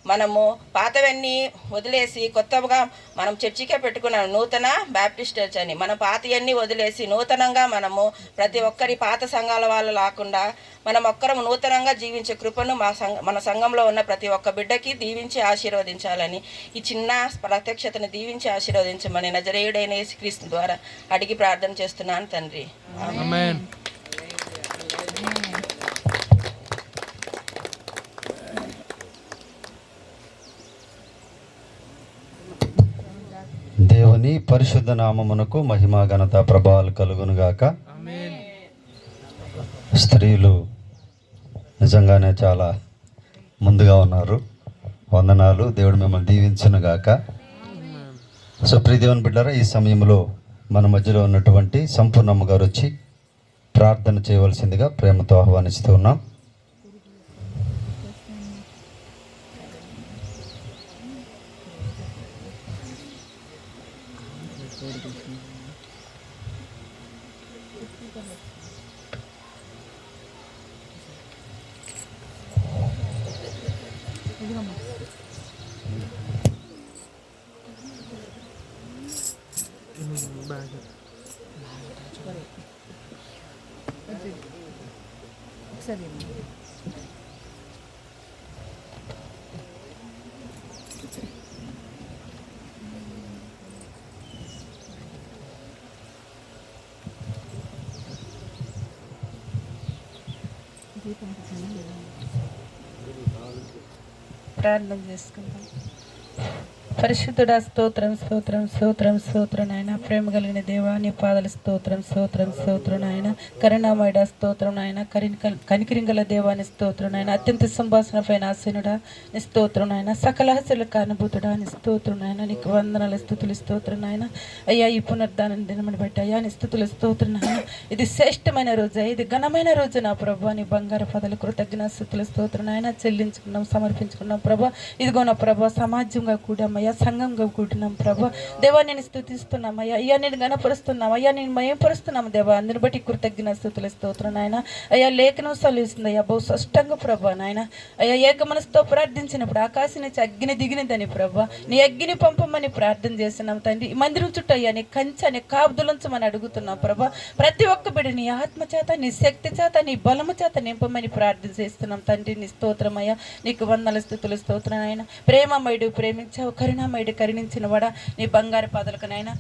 [SPEAKER 4] మనము పాతవన్నీ వదిలేసి కొత్తగా మనం చర్చికే పెట్టుకున్నాం నూతన బ్యాప్టిస్ట్ చర్చ్ అని. మన పాతవన్నీ వదిలేసి నూతనంగా మనము ప్రతి ఒక్కరి పాత సంఘాల వాళ్ళు లేకుండా మనం ఒక్కరం నూతనంగా జీవించే కృపను మన సంఘంలో ఉన్న ప్రతి ఒక్క బిడ్డకి దీవించి ఆశీర్వదించాలని, ఈ చిన్న ప్రత్యక్షతను దీవించి ఆశీర్వదించమని నజరేయుడైన యేసుక్రీస్తు ద్వారా అడిగి ప్రార్థన చేస్తున్నాను తండ్రి.
[SPEAKER 6] ఆమేన్.
[SPEAKER 1] దేవుని పరిశుద్ధ నామమునకు మహిమ ఘనత ప్రభావాలు కలుగునుగాక. స్త్రీలు నిజంగానే చాలా ముందుగా ఉన్నారు. వందనాలు. దేవుడు మిమ్మల్ని దీవించునుగాక. సో ప్రియదేవుని బిడ్డలారా, ఈ సమయంలో మన మధ్యలో ఉన్నటువంటి సంపూర్ణమ్మ గారు వచ్చి ప్రార్థన చేయవలసిందిగా ప్రేమతో ఆహ్వానిస్తూ ఉన్నాం.
[SPEAKER 2] ప్రార్థన చేసుకుందాం. పరిశుద్ధుడా, స్తోత్రం స్తోత్రం స్తోత్రం స్తోత్రం నాయన. ప్రేమ కలిగిన దేవా, నీ పాదాల స్తోత్రం స్తోత్రం స్తోత్రం నాయన. కరుణామయుడ స్తోత్రం నాయన. కనికరింగల దేవాని స్తోత్రం నాయన. అత్యంత సంభాషణ పైన ఆసీనుడా నీ స్తోత్రం నాయన. సకల హస్తుల కానుభూతుడా నీ స్తోత్రం నాయన. నీకు వందనాల స్తుతులు స్తోత్రం నాయన. అయ్యా, ఈ పునరుద్ధానం దినమని బట్టి అయ్యా నీ స్తుతులు స్తోత్రం నాయన. ఇది శ్రేష్టమైన రోజు, ఇది ఘనమైన రోజు నా ప్రభా. నీ బంగారు పదలు కృతజ్ఞ స్తుతులు స్తోత్రం నాయన చెల్లించుకున్నాం, సమర్పించుకున్నాం ప్రభా. ఇదిగో నా ప్రభా, సమాజంగా కూడా
[SPEAKER 4] అయ్యా సంఘంగా కూడుతున్నాం ప్రభా. దేవా నేను స్తుతిస్తున్నాం అయ్యా. అయ్యా నేను గణపరుస్తున్నాం అయ్యా, నేను మయంపరుస్తున్నాము దేవా. అందుని బట్టి కృతజ్ఞ స్తుతులు స్తోత్రం నాయన. అయ్యా లేఖనం సెలవిస్తుంది అయ్యా బహు స్పష్టంగా ప్రభా నాయన. అయ్యా ఏక మనసుతో ప్రార్థించినప్పుడు ఆకాశం నుంచి అగ్ని దిగినదని ప్రభా, నీ అగ్ని పంపమని ప్రార్థన చేస్తున్నాం తండ్రి. ఈ మందిరం చుట్టూ అయ్యా నీ కంచె నీ కాపుదలుంచమని అడుగుతున్నాం ప్రభా. ప్రతి ఒక్క బిడ్డ నీ ఆత్మ చేత నీ శక్తి చేత నీ బలము చేత నింపమని ప్రార్థన చేస్తున్నాం తండ్రి. నీ స్తోత్రం అయ్యా, నీకు వందల స్తుతులు స్తోత్రం నాయన. ప్రేమమయుడు ప్రేమించావు, కరుణామయుడు కరుణించిన వాడ నీ బంగారు పాదలకు నాయన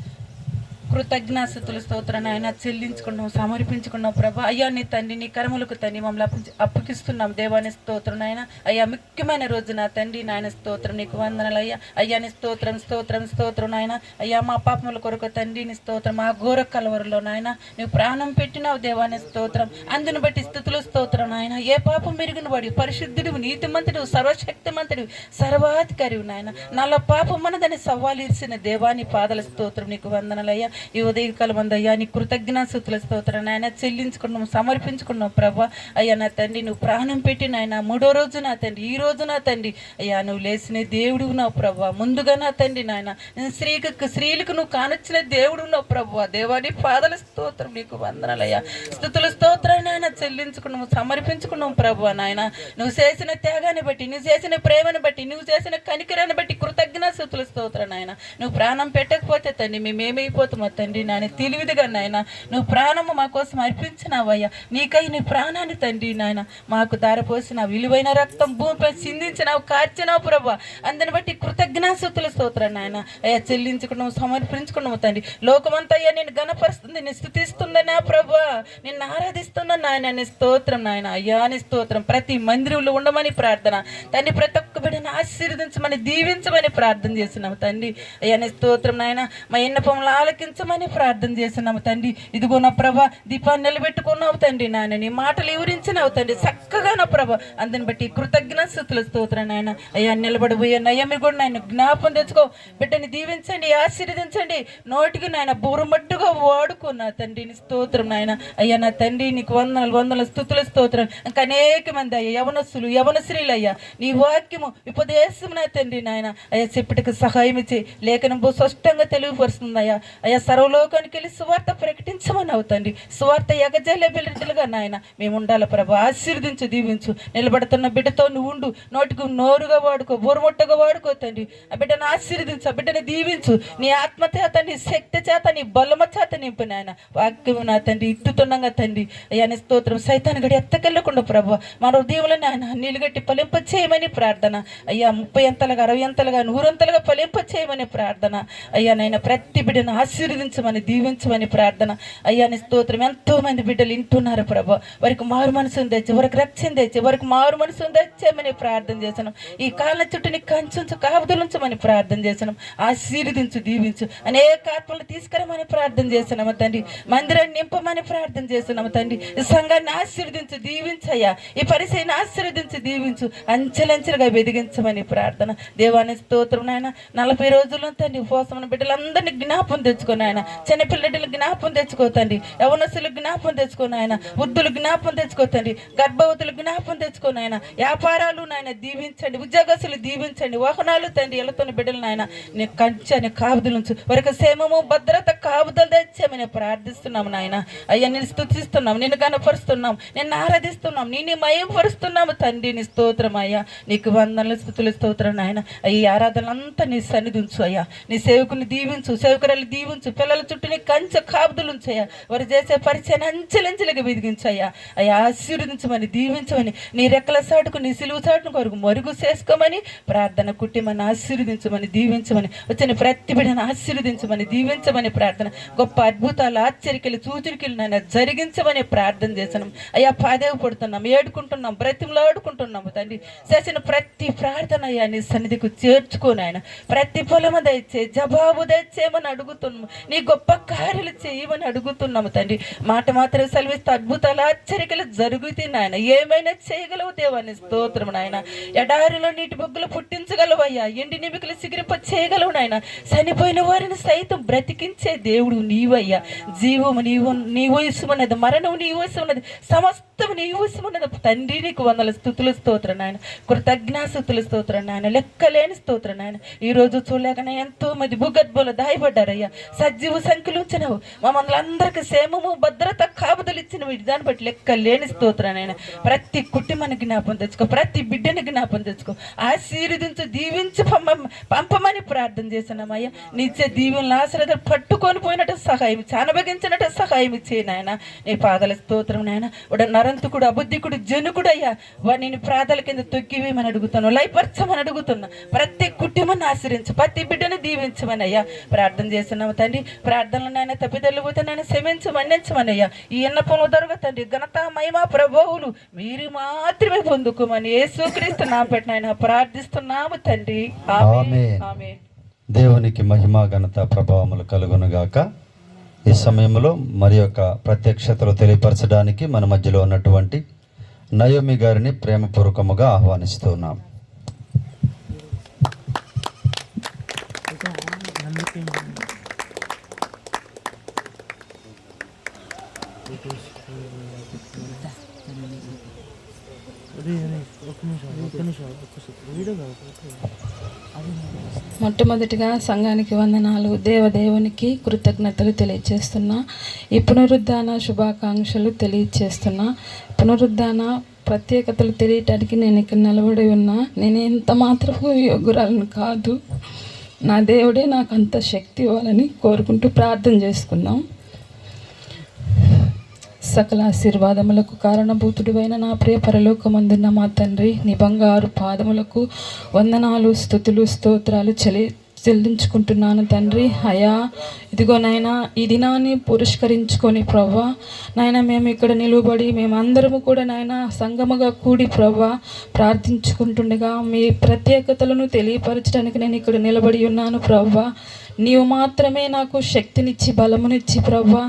[SPEAKER 4] కృతజ్ఞాస్తుతులు స్తోత్రం నాయన చెల్లించుకున్నాం, సమర్పించుకున్నాం ప్రభా. అయ్యా నీ తండ్రి నీ కర్మలకు తండ్రి మమ్మల్ని అప్పగిస్తున్నాం దేవాని స్తోత్రం నాయన. అయ్యా ముఖ్యమైన రోజు నా తండ్రి నాయన స్తోత్రం, నీకు వందనలు అయ్యా. అయ్యా నీ స్తోత్రం స్తోత్రం స్తోత్రం నాయన. అయ్యా మా పాపముల కొరకు తండ్రి నీ స్తోత్రం, మా ఘోర కలవరలో నాయన నువ్వు ప్రాణం పెట్టినావు దేవాని స్తోత్రం. అందుని బట్టి స్థుతులు స్తోత్రం నాయన. ఏ పాపం మెరుగున వాడి పరిశుద్ధుడు, నీతిమంతుడు, సర్వశక్తిమంతుడు, సర్వాధికారి నాయన. నాలో పాపం మనదని సవాలిసిన దేవాని పాదల స్తోత్రం, నీకు వందనలయ్యా. ఈ ఉదయకాలం అందయ్యా నీ కృతజ్ఞాస్తుతుల స్తోత్రం నాయన చెల్లించుకున్నాం, సమర్పించుకున్నాం ప్రభా. అయ్యా నా తండ్రి నువ్వు ప్రాణం పెట్టి నాయన మూడో రోజు నా తండ్రి ఈ రోజు నా తండ్రి అయ్యా నువ్వు లేచిన దేవుడు నా ప్రభా. ముందుగా నా తండ్రి నాయన స్త్రీలకు నువ్వు కానొచ్చిన దేవుడు నా ప్రభా. దేవాని పాదల స్తోత్రం, నీకు వందనాలయ్యా. స్తుతుల స్తోత్రం నాయన చెల్లించుకున్నాము, సమర్పించుకున్నాం ప్రభా నాయన. నువ్వు చేసిన త్యాగాన్ని బట్టి, నువ్వు చేసిన ప్రేమను బట్టి, నువ్వు చేసిన కనికరాన్ని బట్టి కృతజ్ఞాస్తుతుల స్తోత్రం నాయన. నువ్వు ప్రాణం పెట్టకపోతే తండ్రి మేమేమైపోతాం తండ్రి నాయన. తెలివిదిగా నాయన నువ్వు ప్రాణము మా కోసం అర్పించినావయ్యా. నీకై నీ ప్రాణాన్ని తండ్రి నాయన మాకు దారపోసిన విలువైన రక్తం భూమిపై చిందించినావు, కార్చినావు ప్రభా. అందుని బట్టి కృతజ్ఞాస్తుతుల స్తోత్రం నాయన. అయ్యా చెల్లించుకున్నావు, సమర్పించుకున్నావు తండ్రి. లోకమంతా అయ్యా నేను గణపరుస్తుంది, నేను స్తుతిస్తుందా నా ప్రభా, నిన్ను ఆరాధిస్తున్నా నాయన. నీ స్తోత్రం నాయన. అయ్యా నీ స్తోత్రం. ప్రతి మందిరంలో ఉండమని ప్రార్థన తండ్రి. ప్రతి ఒక్క బిడ్డను ఆశీర్వదించమని దీవించమని ప్రార్థన చేస్తున్నావు తండ్రి. అయ్యా నీ స్తోత్రం నాయన. మా ఎన్నపములు ఆలకించమని ప్రార్థన చేస్తున్నాము తండ్రి. ఇదిగో నా ప్రభ దీపాన్ని నిలబెట్టుకున్నావు తండ్రి నాయన. నీ మాటలు వివరించినావు తండ్రి చక్కగా నా ప్రభ. అందుని బట్టి కృతజ్ఞాస్తుతుల స్తోత్రం నాయన. అయ్యా నిలబడిపోయే నయ్యమి కూడా నాయన జ్ఞాపం తెచ్చుకో. బిడ్డని దీవించండి, ఆశీర్వదించండి. నోటికి నాయన బురుమట్టుగా వాడుకున్నా తండ్రి. నీ స్తోత్రం నాయన. అయ్యా నా తండ్రి నీకు వందల స్తుతుల స్తోత్రం. ఇంకా అనేక మంది అయ్యా యవనస్తులు యవనశ్రీలు అయ్యా నీ వాక్యము ఉపదేశం నా తండ్రి నాయన. అయ్యా చెప్పటికి సహాయం ఇచ్చి లేఖనం స్పష్టంగా తెలియపరుస్తుంది అయ్యా. అయ్యా సర్వలోకానికి వెళ్ళి సువార్త ప్రకటించమని అవుతండి. సువార్త ఎగజేలే బిడ్డలుగా నాయన మేము ఉండాలి ప్రభా. ఆశీర్వదించు, దీవించు. నిలబడుతున్న బిడ్డతో నువ్వు ఉండు. నోటికి నోరుగా వాడుకో, బోరుమొట్టగా వాడుకో తండ్రి. ఆ బిడ్డను ఆశీర్వదించు, ఆ బిడ్డను దీవించు. నీ ఆత్మ చేత, నీ శక్తి చేత, నీ బలమ చేత నింపు నాయన. వాక్యం నా తండ్రి ఇట్టుతున్నాగా తండ్రి. అయ్యా నీ స్తోత్రం. సైతాన్ని గడి ఎత్తకెళ్ళకుండా ప్రభా మన హృదయంలో నాయన నీళ్ళగట్టి ఫలింప చేయమని ప్రార్థన. అయ్యా 30 అంతలుగా 60 అంతలుగా 100 అంతలుగా ఫలింప చేయమని ప్రార్థన. అయ్యా నాయన ప్రతి బిడ్డను ఆశీర్వదించమని దీవించమని ప్రార్థన. అయ్యా నీ స్తోత్రం. ఎంతో మంది బిడ్డలు వింటున్నారు ప్రభా. వారికి మారు మనసును తెచ్చి, వారికి రక్షణ తెచ్చి, వారికి మారు మనసును తెచ్చామని ప్రార్థన చేశాను. ఈ కాళ్ళ చుట్టూ నీ కంచుంచు, కాపుదలుంచమని ప్రార్థన చేశాను. ఆశీర్వదించు, దీవించు. అనేక ఆత్మలు తీసుకురమని ప్రార్థన చేస్తున్నాము తండ్రి. మందిరాన్ని నింపమని ప్రార్థన చేస్తున్నాము తండ్రి. ఈ సంఘాన్ని ఆశీర్వదించు, దీవించయ్యా. ఈ పరిచయాన్ని ఆశీర్వదించు, దీవించు. అంచెలంచెలుగా వెదిగించమని ప్రార్థన. దేవాని స్తోత్రం నాయన. 40 రోజుల్లో తండ్రి ఉపవాసం బిడ్డలందరినీ జ్ఞాపం తెచ్చుకొని ఆయన. చిన్నపిల్లలు జ్ఞాపం తెచ్చుకోతండి. యవనస్తులు జ్ఞాపం తెచ్చుకొని ఆయన. వృద్ధులు జ్ఞాపం తెచ్చుకోతండి. గర్భవతులు జ్ఞాపం తెచ్చుకొని ఆయన. వ్యాపారాలు నాయన దీవించండి. ఉద్యోగస్తులు దీవించండి. వాహనాలు తండ్రి ఎలతోని బిడ్డలు నాయన నీ కంచెని కాపుదలుంచు. వారికి క్షేమము భద్రత కాపుదలు తెచ్చామని ప్రార్థిస్తున్నాము నాయన. అయ్యా నేను స్తుతిస్తున్నాం, నిన్ను కనపరుస్తున్నాం, నిన్ను ఆరాధిస్తున్నాం, నిన్ను మయంపరుస్తున్నాము తండ్రి. నీ స్తోత్రం అయ్యా. నీకు వందనలు స్తుతులు స్తోత్రం నాయన. ఈ ఆరాధనంతా నీ సన్నిధించు అయ్యా. నీ సేవకుని దీవించు, సేవకురాలు దీవించు. పిల్లల చుట్టూ నీ కంచె కాపుదలు ఉంచయ్యా. వారు చేసే పరిచయం అంచెలంచెలుగా వెదిగించయ్యా. అయ్యా ఆశీర్వదించమని, దీవించమని, నీ రెక్కల సాటుకు, నీ సిలువు సాటును కొరకు మరుగు చేసుకోమని ప్రార్థన. కుటుంబాన్ని ఆశీర్వదించమని, దీవించమని, వచ్చిన ప్రతి బిడ్డను ఆశీర్వదించమని, దీవించమని ప్రార్థన. గొప్ప అద్భుతాలు, ఆశ్చర్యకలు, సూచనకలు నాయన జరిగించమని ప్రార్థన చేస్తున్నాం అయ్యా. పాదేవు పడుతున్నాం, ఏడుకుంటున్నాం, బ్రతిమలాడుకుంటున్నాము తండ్రి. చేసిన ప్రతి ప్రార్థన అయ్యా నీ సన్నిధికి చేర్చుకోని ఆయన. ప్రతి పొలము దయచే, జవాబు దయచేయమని అడుగుతున్నాము.
[SPEAKER 2] నీ గొప్ప కార్యాలు చేయమని అడుగుతున్నాము తండ్రి. మాట మాత్రం సెలవిస్తే అద్భుతాలు ఆశ్చర్యలు జరుగుతాయి నాయన. ఏమైనా చేయగలవు దేవాన్ని స్తోత్రం నాయన. ఎడారిలో నీటి బొగ్గులు పుట్టించగలవయ్యా, ఎండి నిమికలు సిగిరిప చేయగలవు నాయన. చనిపోయిన వారిని సైతం బ్రతికించే దేవుడు నీవయ్యా. జీవము నీవు ఇసుమన్నది, మరణం నీవు ఇసుమన్నది, సమస్తం నీవు ఇసుమన్నది తండ్రి. నీకు వందల స్తుతులు స్తోత్రం నాయన, కృతజ్ఞాస్తుతులు స్తోత్రం నాయన, లెక్కలేని స్తోత్రం నాయన. ఈ రోజు చూడలేకనే ఎంతో మంది భూగర్భంలో దాయబడ్డారయ్యా. సజీవ సంఖ్యలు ఉంచినవు, మమ్మల్ని అందరికి క్షేమము భద్రత కాపుదలు ఇచ్చినవి. దాన్ని బట్టి లెక్కలేని స్తోత్రం నాయన. ప్రతి కుటుంబాన్ని జ్ఞాపం తెచ్చుకో, ప్రతి బిడ్డని జ్ఞాపం తెచ్చుకో, ఆశీర్వదించు, దీవించి పంపమని ప్రార్థన చేస్తున్నామయ్యా. నీచే దీవులను ఆశ్రద పట్టుకొని పోయినట్టు సహాయం, చానబగించినట్టు సహాయం ఇచ్చే నాయన. నీ పాదాల స్తోత్రం నాయన. నరంతుకుడు, అబుద్ధికుడు, జనుకుడు అయ్యా, నేను ప్రార్థన కింద తొక్కివేయమని అడుగుతాను, లయపరచమని అడుగుతున్నా. ప్రతి కుటుంబాన్ని ఆశ్రయించు, ప్రతి బిడ్డను దీవించమని అయ్యా ప్రార్థన చేస్తున్నాము తండ్రి. ప్రార్థనలు నాయన తప్పిదల్లు పోతే నాయన క్షమించు, మన్నించమని అయ్యా. ఈ ఎన్నపంలో దొరక తండ్రి, ఘనత మహిమ ప్రభువులు మీరు మాత్రమే పొందుకోమని యేసుక్రీస్తు నామమున నాయన ప్రార్థిస్తున్నాము తండ్రి. ఆమేన్. ఆమేన్.
[SPEAKER 1] దేవునికి మహిమ ఘనత ప్రభావములు కలుగునుగాక. ఈ సమయంలో మరి యొక్క ప్రత్యక్షతలు తెలియపరచడానికి మన మధ్యలో ఉన్నటువంటి నయోమి గారిని ప్రేమపూర్వకముగా ఆహ్వానిస్తున్నాం.
[SPEAKER 2] మొట్టమొదటిగా సంఘానికి వందనాలు, దేవదేవునికి కృతజ్ఞతలు తెలియజేస్తున్నా. ఈ పునరుద్ధాన శుభాకాంక్షలు తెలియజేస్తున్నా. పునరుద్ధాన ప్రత్యేకతలు తెలియటానికి నేను ఇక్కడ నిలబడి ఉన్నా. నేను ఎంత మాత్రము యోగ్యురాలను కాదు, నా దేవుడే నాకు అంత శక్తి ఇవ్వాలని కోరుకుంటూ ప్రార్థన చేసుకుందాం. సకల ఆశీర్వాదములకు కారణభూతుడివైన నా ప్రియ పరలోకమందున్న మా తండ్రి, నీ బంగారు పాదములకు వందనాలు, స్తుతులు, స్తోత్రాలు చెల్లించుకుంటున్నాను తండ్రి. అయా ఇదిగో నాయన, ఈ దినాన్ని పురస్కరించుకొని ప్రవ్వా నాయన, మేము ఇక్కడ నిలువబడి మేమందరము కూడా నాయన సంగముగా కూడి ప్రవ్వా ప్రార్థించుకుంటుండగా మీ ప్రత్యేకతలను తెలియపరచడానికి నేను ఇక్కడ నిలబడి ఉన్నాను ప్రవ్వా. నీవు మాత్రమే నాకు శక్తినిచ్చి బలమునిచ్చి ప్రవ్వా,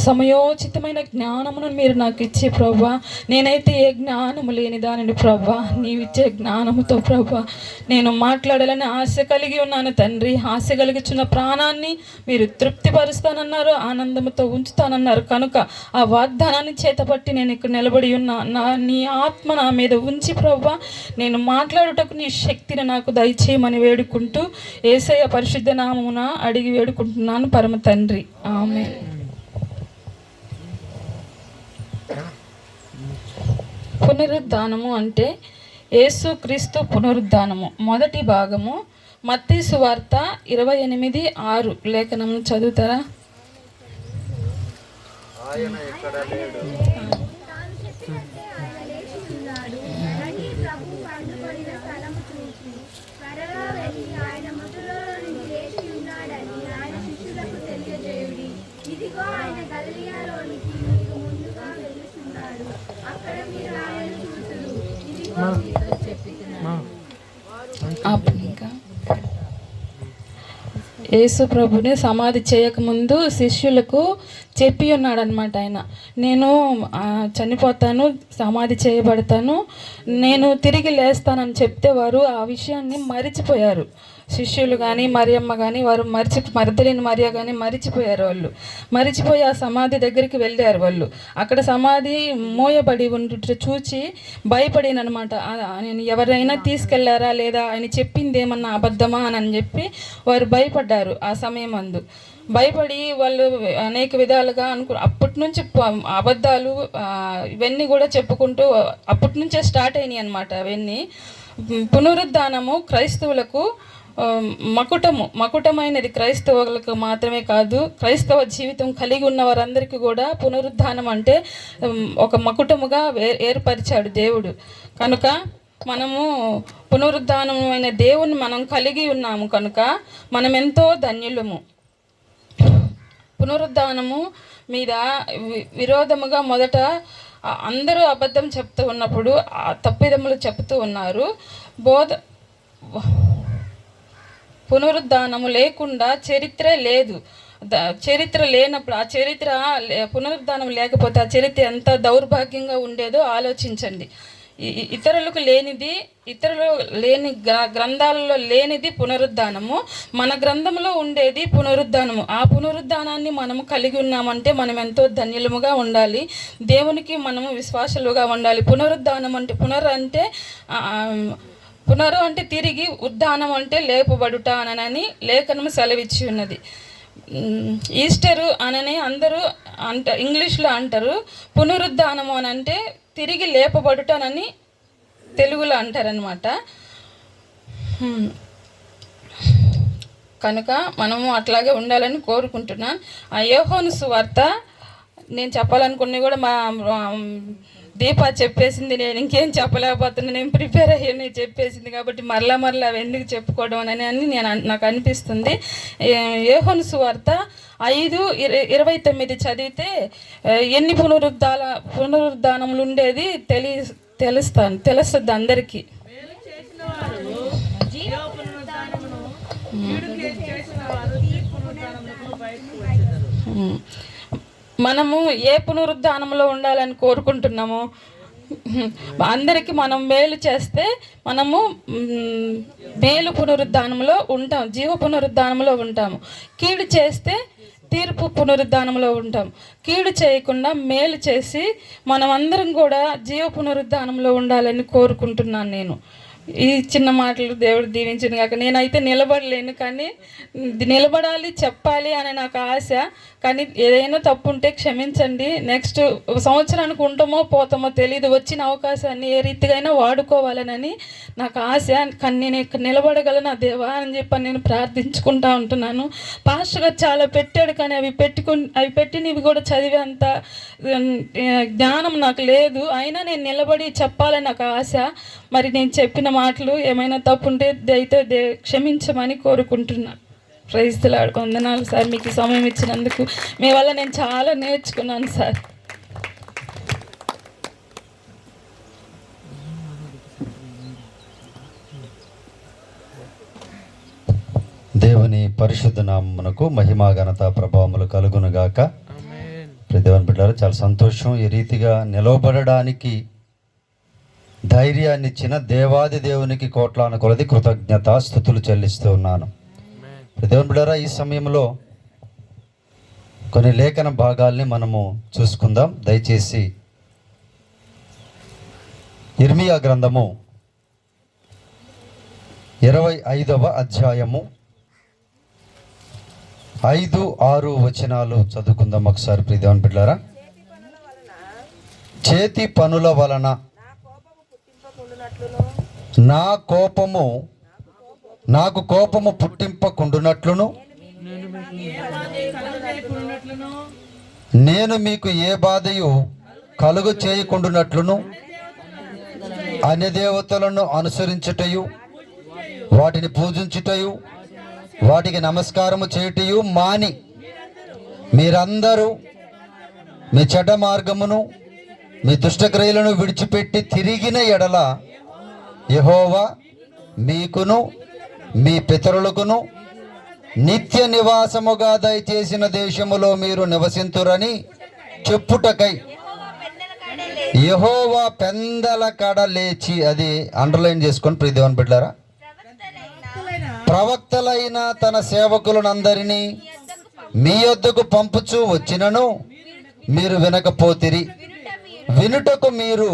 [SPEAKER 2] సమయోచితమైన జ్ఞానమును మీరు నాకు ఇచ్చి ప్రవ్వా. నేనైతే ఏ జ్ఞానము లేని దానిని ప్రవ్వా, నీవిచ్చే జ్ఞానముతో ప్రవ్వా నేను మాట్లాడాలని ఆశ కలిగి ఉన్నాను తండ్రి. ఆశ కలిగిచున్న ప్రాణాన్ని మీరు తృప్తిపరుస్తానన్నారు, ఆనందముతో ఉంచుతానన్నారు. కనుక ఆ వాగ్దానాన్ని చేతపట్టి నేను ఇక్కడ నిలబడి ఉన్నా. నీ ఆత్మ నా మీద ఉంచి ప్రవ్వా నేను మాట్లాడుటకు నీ శక్తిని నాకు దయచేయమని వేడుకుంటూ యేసయ్య పరిశుద్ధ నామమున అడిగి వేడుకుంటున్నాను పరమ తండ్రి. ఆమేన్. పునరుద్ధానము అంటే యేసుక్రీస్తు పునరుద్ధానము. మొదటి భాగము మత్తయి సువార్త 28:6 లేఖనం చదువుతారా? ఇంకా యేసు ప్రభుని సమాధి చేయకముందు శిష్యులకు చెప్పి ఉన్నాడు అనమాట. ఆయన నేను చనిపోతాను, సమాధి చేయబడతాను, నేను తిరిగి లేస్తానని చెప్తే వారు ఆ విషయాన్ని మరిచిపోయారు. శిష్యులు కానీ మరియమ్మ కానీ వారు మర్దలిని మరియ కానీ మరిచిపోయి ఆ సమాధి దగ్గరికి వెళ్ళారు. వాళ్ళు అక్కడ సమాధి మోయబడి ఉండుట చూచి భయపడినమాట. నేను ఎవరైనా తీసుకెళ్లారా లేదా, ఆయన చెప్పింది ఏమన్నా అబద్ధమా అని చెప్పి వారు భయపడ్డారు. ఆ సమయం అందు భయపడి వాళ్ళు అనేక విధాలుగా అప్పటి నుంచి అబద్ధాలు ఇవన్నీ కూడా చెప్పుకుంటూ అప్పటి నుంచే స్టార్ట్ అయినాయి అన్నమాట. అవన్నీ పునరుద్ధానము క్రైస్తవులకు మకుటమైనది. క్రైస్తవులకు మాత్రమే కాదు, క్రైస్తవ జీవితం కలిగి ఉన్న వారందరికీ కూడా పునరుద్ధానం అంటే ఒక మకుటముగా ఏర్పరిచాడు దేవుడు. కనుక మనము పునరుద్ధానమైన దేవుని మనం కలిగి ఉన్నాము కనుక మనం ఎంతో ధన్యులము. పునరుద్ధానము మీద విరోధముగా మొదట అందరూ అబద్ధం చెప్తూ ఉన్నప్పుడు తప్పిదములు చెప్తూ ఉన్నారు. పునరుద్ధానము లేకుండా చరిత్ర లేదు. చరిత్ర లేనప్పుడు, ఆ చరిత్ర పునరుద్ధానం లేకపోతే ఆ చరిత్ర ఎంత దౌర్భాగ్యంగా ఉండేదో ఆలోచించండి. ఇతరులకు లేనిది, ఇతరులు లేని గ్రంథాలలో లేనిది పునరుద్ధానము, మన గ్రంథంలో ఉండేది పునరుద్ధానము. ఆ పునరుద్ధానాన్ని మనము కలిగి ఉన్నామంటే మనం ఎంతో ధన్యులముగా ఉండాలి, దేవునికి మనము విశ్వాసులుగా ఉండాలి. పునరుద్ధానం అంటే పునరు అంటే తిరిగి, ఉద్ధానం అంటే లేపబడుట అనని లేఖనము సెలవిచ్చి ఉన్నది. ఈస్టరు అనని అందరూ ఇంగ్లీష్లో అంటారు, పునరుద్ధానము అని అంటే తిరిగి లేపబడుటనని తెలుగులో అంటారనమాట. కనుక మనము అట్లాగే ఉండాలని కోరుకుంటున్నాను. ఆ యోహాను సువార్త నేను చెప్పాలనుకున్నవి కూడా మా దీప చెప్పేసింది, నేను ఇంకేం చెప్పలేకపోతున్నా, నేను ప్రిపేర్ అయ్యాను చెప్పేసింది, కాబట్టి మరలా అవి ఎందుకు చెప్పుకోవడం అని నాకు అనిపిస్తుంది. యోహాను సువార్త 5:29 చదివితే ఎన్ని పునరుద్ధానములు ఉండేది తెలుస్తుంది అందరికీ. మనము ఏ పునరుద్ధానంలో ఉండాలని కోరుకుంటున్నాము? అందరికీ మనం మేలు చేస్తే మనము మేలు పునరుద్ధానంలో ఉంటాం, జీవ పునరుద్ధానంలో ఉంటాము. కీడు చేస్తే తీర్పు పునరుద్ధానంలో ఉంటాం. కీడు చేయకుండా మేలు చేసి మనమందరం కూడా జీవ పునరుద్ధానంలో ఉండాలని కోరుకుంటున్నాను. నేను ఈ చిన్న మాటలు దేవుడు దీవించింది కాక నేనైతే నిలబడలేను, కానీ నిలబడాలి, చెప్పాలి అని నాకు ఆశ. కానీ ఏదైనా తప్పు ఉంటే క్షమించండి. నెక్స్ట్ సంవత్సరానికి ఉంటామో పోతామో తెలియదు, వచ్చిన అవకాశాన్ని ఏ రీతిగా వాడుకోవాలనని నాకు ఆశ. కానీ నేను ఇక్కడ నిలబడగలను ఆ దేవా అని చెప్పి నేను ప్రార్థించుకుంటా ఉంటున్నాను. పాస్టర్గా చాలా పెట్టాడు, కానీ అవి పెట్టినవి కూడా చదివేంత జ్ఞానం నాకు లేదు. అయినా నేను నిలబడి చెప్పాలని నాకు ఆశ. మరి నేను చెప్పిన మాటలు ఏమైనా తప్పు ఉంటే దయతో క్షమించమని కోరుకుంటున్నాను. Praise the Lord. వందనాలు సార్, మీకు సమయం ఇచ్చినందుకు. మీ వల్ల నేను చాలా నేర్చుకున్నాను సార్.
[SPEAKER 1] దేవుని పరిశుద్ధ నామమునకు మహిమ ఘనత ప్రభావములు కలుగునుగాక. దేవుని బిడ్డలారా, చాలా సంతోషం. ఈ రీతిగా నిలవబడడానికి ధైర్యాన్ని ఇచ్చిన దేవాది దేవునికి కోట్లాను కొలది కృతజ్ఞత స్తుతులు చెల్లిస్తూ ఉన్నాను. దేవుని బిడ్డలారా, ఈ సమయంలో కొన్ని లేఖన భాగాల్ని మనము చూసుకుందాం. దయచేసి ఇర్మియా గ్రంథము 25వ అధ్యాయము 5-6 వచనాలు చదువుకుందాం ఒకసారి. దేవుని బిడ్డలారా, చేతి పనుల వలన నాకు కోపము పుట్టింపకుండునట్లును, నేను మీకు ఏ బాధయు కలుగు చేయకుండునట్లును, అన్య దేవతలను అనుసరించుటయు, వాటిని పూజించుటయు, వాటికి నమస్కారము చేయుటయు మాని మీరందరూ మీ చెడ్డ మార్గమును, మీ దుష్టక్రియలను విడిచిపెట్టి తిరిగిన ఎడల యెహోవా మీకును మీ పితరులకును నిత్య నివాసముగా దయచేసిన దేశములో మీరు నివసింతురని చెప్పుటకై యెహోవా పెందల కడ లేచి, అది అండర్లైన్ చేసుకొని ప్రియదేవన్ బిడ్డారా, ప్రవక్తలైన తన సేవకులనందరినీ మీ యొద్దకు పంపుచూ వచ్చినను మీరు వినకపోతిరి, వినుటకు మీరు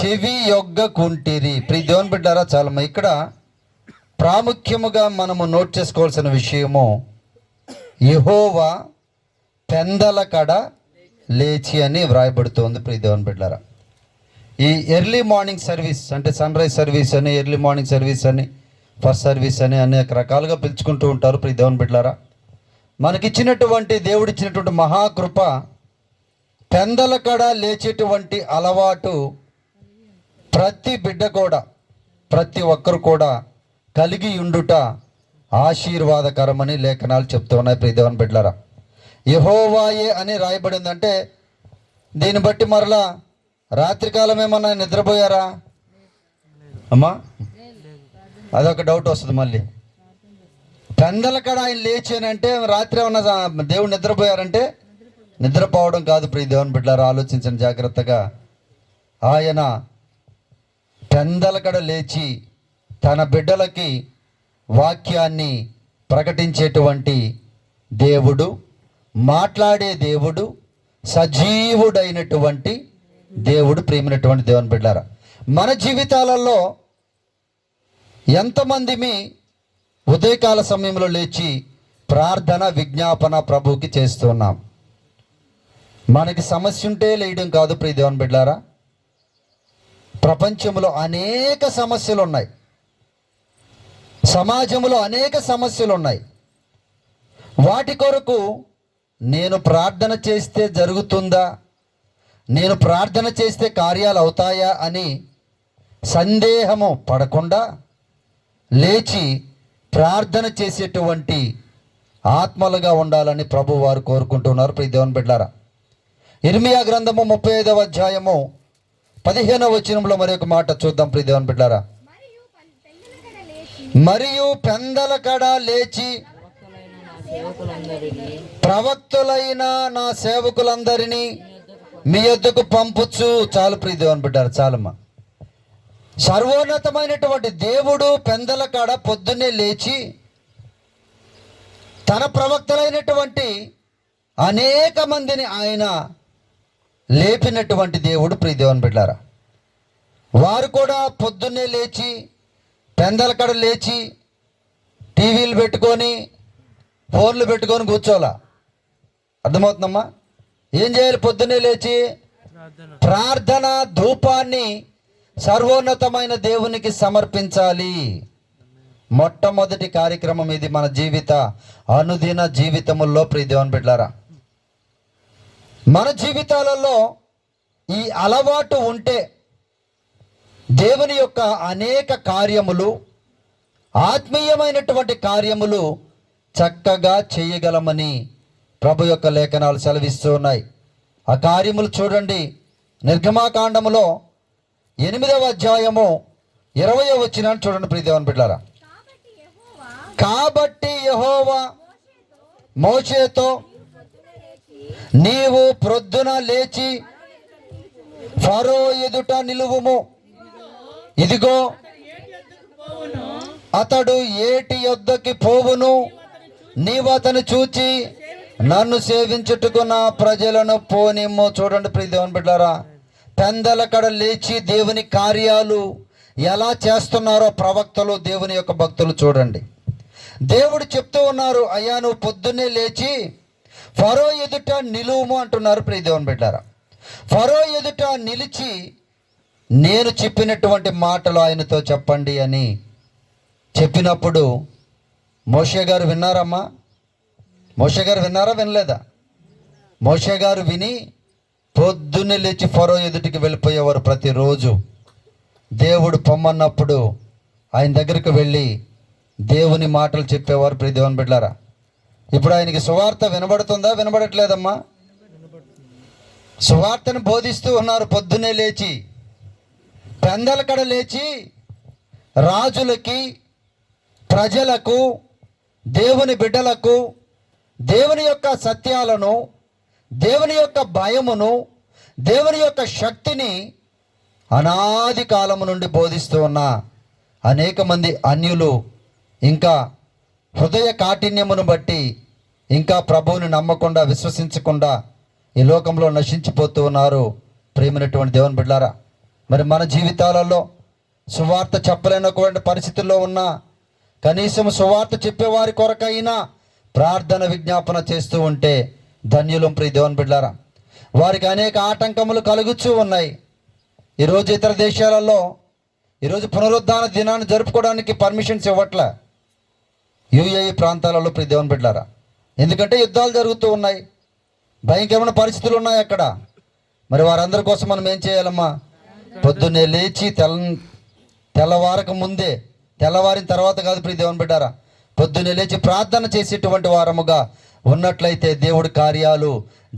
[SPEAKER 1] చెవి యొగ్గకుంటిరి. ప్రియదేవన్ బిడ్డారా, చాలా ఇక్కడ ప్రాముఖ్యముగా మనము నోట్ చేసుకోవాల్సిన విషయము, యెహోవా పెందల కడ లేచి అని వ్రాయబడుతోంది. ప్రియదేవన్ బిడ్డారా, ఈ ఎర్లీ మార్నింగ్ సర్వీస్ అంటే సన్ రైజ్ సర్వీస్ అని, ఎర్లీ మార్నింగ్ సర్వీస్ అని, ఫస్ట్ సర్వీస్ అని అనేక రకాలుగా పిలుచుకుంటూ ఉంటారు. ప్రియదేవన్ బిడ్డారా, మనకిచ్చినటువంటి దేవుడిచ్చినటువంటి మహాకృప పెందల కడ లేచేటువంటి అలవాటు ప్రతి బిడ్డ కూడా, ప్రతి ఒక్కరు కూడా కలిగి ఉండుట ఆశీర్వాదకరమని లేఖనాలు చెప్తూ ఉన్నాయి. ప్రియదేవన్ బిడ్డలారా, యెహోవాయే అని రాయబడిందంటే దీన్ని బట్టి మరలా రాత్రికాలం ఏమన్నా నిద్రపోయారా అమ్మా? అదొక డౌట్ వస్తుంది మళ్ళీ. పెందల కడ ఆయన లేచానంటే రాత్రి ఏమన్నా దేవుడు నిద్రపోయారంటే నిద్రపోవడం కాదు. ప్రియ దేవుని బిడ్డలారా, ఆలోచించండి జాగ్రత్తగా. ఆయన పెందల కడ లేచి తన బిడ్డలకి వాక్యాన్ని ప్రకటించేటువంటి దేవుడు, మాట్లాడే దేవుడు, సజీవుడైనటువంటి దేవుడు. ప్రియమైనటువంటి దేవుని బిడ్డలారా, మన జీవితాలలో ఎంతమంది ఉదయకాల సమయంలో లేచి ప్రార్థన విజ్ఞాపన ప్రభువుకి చేస్తున్నాం? మనకి సమస్య ఉంటే లేయడం కాదు ప్రియ దేవుని బిడ్డలారా. ప్రపంచంలో అనేక సమస్యలు ఉన్నాయి, సమాజంలో అనేక సమస్యలు ఉన్నాయి. వాటి కొరకు నేను ప్రార్థన చేస్తే జరుగుతుందా, నేను ప్రార్థన చేస్తే కార్యాలు అవుతాయా అని సందేహము పడకుండా లేచి ప్రార్థన చేసేటువంటి ఆత్మలుగా ఉండాలని ప్రభు వారు కోరుకుంటున్నారు. ప్రియ దేవుని బిడ్డలారా, ఇర్మియా గ్రంథము 35వ అధ్యాయము 15వ వచనంలో మరి ఒక మాట చూద్దాం. ప్రియ దేవుని బిడ్డలారా, మరియు పెందల కడ లేచి ప్రవక్తులైన నా సేవకులందరినీ మీ యొద్దకు పంపుచు. చాలు ప్రియ దేవుని బిడ్డలారా, చాలమ్మా. సర్వోన్నతమైనటువంటి దేవుడు పెందల కాడ పొద్దున్నే లేచి తన ప్రవక్తలైనటువంటి అనేక మందిని ఆయన లేపినటువంటి దేవుడు. ప్రియ దేవుని బిడ్డలారా, వారు కూడా పొద్దున్నే లేచి పెందల కాడ లేచి టీవీలు పెట్టుకొని ఫోన్లు పెట్టుకొని కూర్చోాలా. అర్థమవుతుందమ్మా? ఏం చేయాలి? పొద్దున్నే లేచి ప్రార్థన ధూపాన్ని సర్వోన్నతమైన దేవునికి సమర్పించాలి. మొట్టమొదటి కార్యక్రమం ఇది మన జీవిత అనుదిన జీవితముల్లో. ప్రియ దేవుని బిడ్డలారా, మన జీవితాలలో ఈ అలవాటు ఉంటే దేవుని యొక్క అనేక కార్యములు, ఆత్మీయమైనటువంటి కార్యములు చక్కగా చేయగలమని ప్రభు యొక్క లేఖనాలు సెలవిస్తూ ఉన్నాయి. ఆ కార్యములు చూడండి. నిర్గమాకాండములో 8వ అధ్యాయము 20వ వచనాన్ని చూడండి ప్రియ దేవుని బిడ్డలారా. కాబట్టి యెహోవా మోషేతో, నీవు ప్రొద్దున లేచి ఫరో ఎదుట నిలువుము. ఇదిగో అతడు ఏటి యొద్దకి పోవును, నీవు అతను చూచి నన్ను సేవించుటకు నా ప్రజలను పోనిమ్ము. చూడండి ప్రియ దేవుని బిడ్డలారా, పెందల కడ లేచి దేవుని కార్యాలు ఎలా చేస్తున్నారో ప్రవక్తలు, దేవుని యొక్క భక్తులు చూడండి. దేవుడు చెప్తూ ఉన్నారు, అయ్యా నువ్వు పొద్దున్నే లేచి ఫరో ఎదుట నిలువుము అంటున్నారు. ప్రియ దేవుని బిడ్డలారా, ఫరో ఎదుట నిలిచి నేను చెప్పినటువంటి మాటలు ఆయనతో చెప్పండి అని చెప్పినప్పుడు మోషే గారు విన్నారమ్మా? మోషే గారు విన్నారా? వినలేదా? మోషే గారు విని పొద్దున్నే లేచి ఫరో ఎదుటికి వెళ్ళిపోయేవారు. ప్రతిరోజు దేవుడు పొమ్మన్నప్పుడు ఆయన దగ్గరికి వెళ్ళి దేవుని మాటలు చెప్పేవారు. ప్రియ దేవుని బిడ్డలారా, ఇప్పుడు ఆయనకి సువార్త వినబడుతుందా? వినబడట్లేదమ్మా? సువార్తను బోధిస్తూ ఉన్నారు. పొద్దున్నే లేచి పెందల కడ లేచి రాజులకి, ప్రజలకు, దేవుని బిడ్డలకు దేవుని యొక్క సత్యాలను, దేవుని యొక్క భయమును, దేవుని యొక్క శక్తిని అనాది కాలము నుండి బోధిస్తూ ఉన్న అనేక మంది అన్యులు ఇంకా హృదయ కాఠిన్యమును బట్టి ఇంకా ప్రభువుని నమ్మకుండా, విశ్వసించకుండా ఈ లోకంలో నశించిపోతూ ఉన్నారు. ప్రియమైనటువంటి దేవుని బిడ్డలారా, మరి మన జీవితాలలో సువార్త చెప్పలేనటువంటి పరిస్థితుల్లో ఉన్నా కనీసం సువార్త చెప్పేవారి కొరకైనా ప్రార్థన విజ్ఞాపన చేస్తూ ఉంటే ధన్యులం. ప్రియ దేవుని బిడ్డలారా, వారికి అనేక ఆటంకములు కలుగుతూ ఉన్నాయి. ఈరోజు ఇతర దేశాలలో ఈరోజు పునరుద్ధాన దినాన్ని జరుపుకోవడానికి పర్మిషన్స్ ఇవ్వట్లే యుఏఈ ప్రాంతాలలో. ప్రియ దేవుని బిడ్డలారా, ఎందుకంటే యుద్ధాలు జరుగుతూ ఉన్నాయి, భయంకరమైన పరిస్థితులు ఉన్నాయి అక్కడ. మరి వారందరి కోసం మనం ఏం చేయాలమ్మా? పొద్దున్నే లేచి తెల్లవారక ముందే, తెల్లవారిన తర్వాత కాదు ప్రియ దేవుని బిడ్డారా, పొద్దున్నే లేచి ప్రార్థన చేసేటువంటి వారముగా ఉన్నట్లయితే దేవుడి కార్యాలు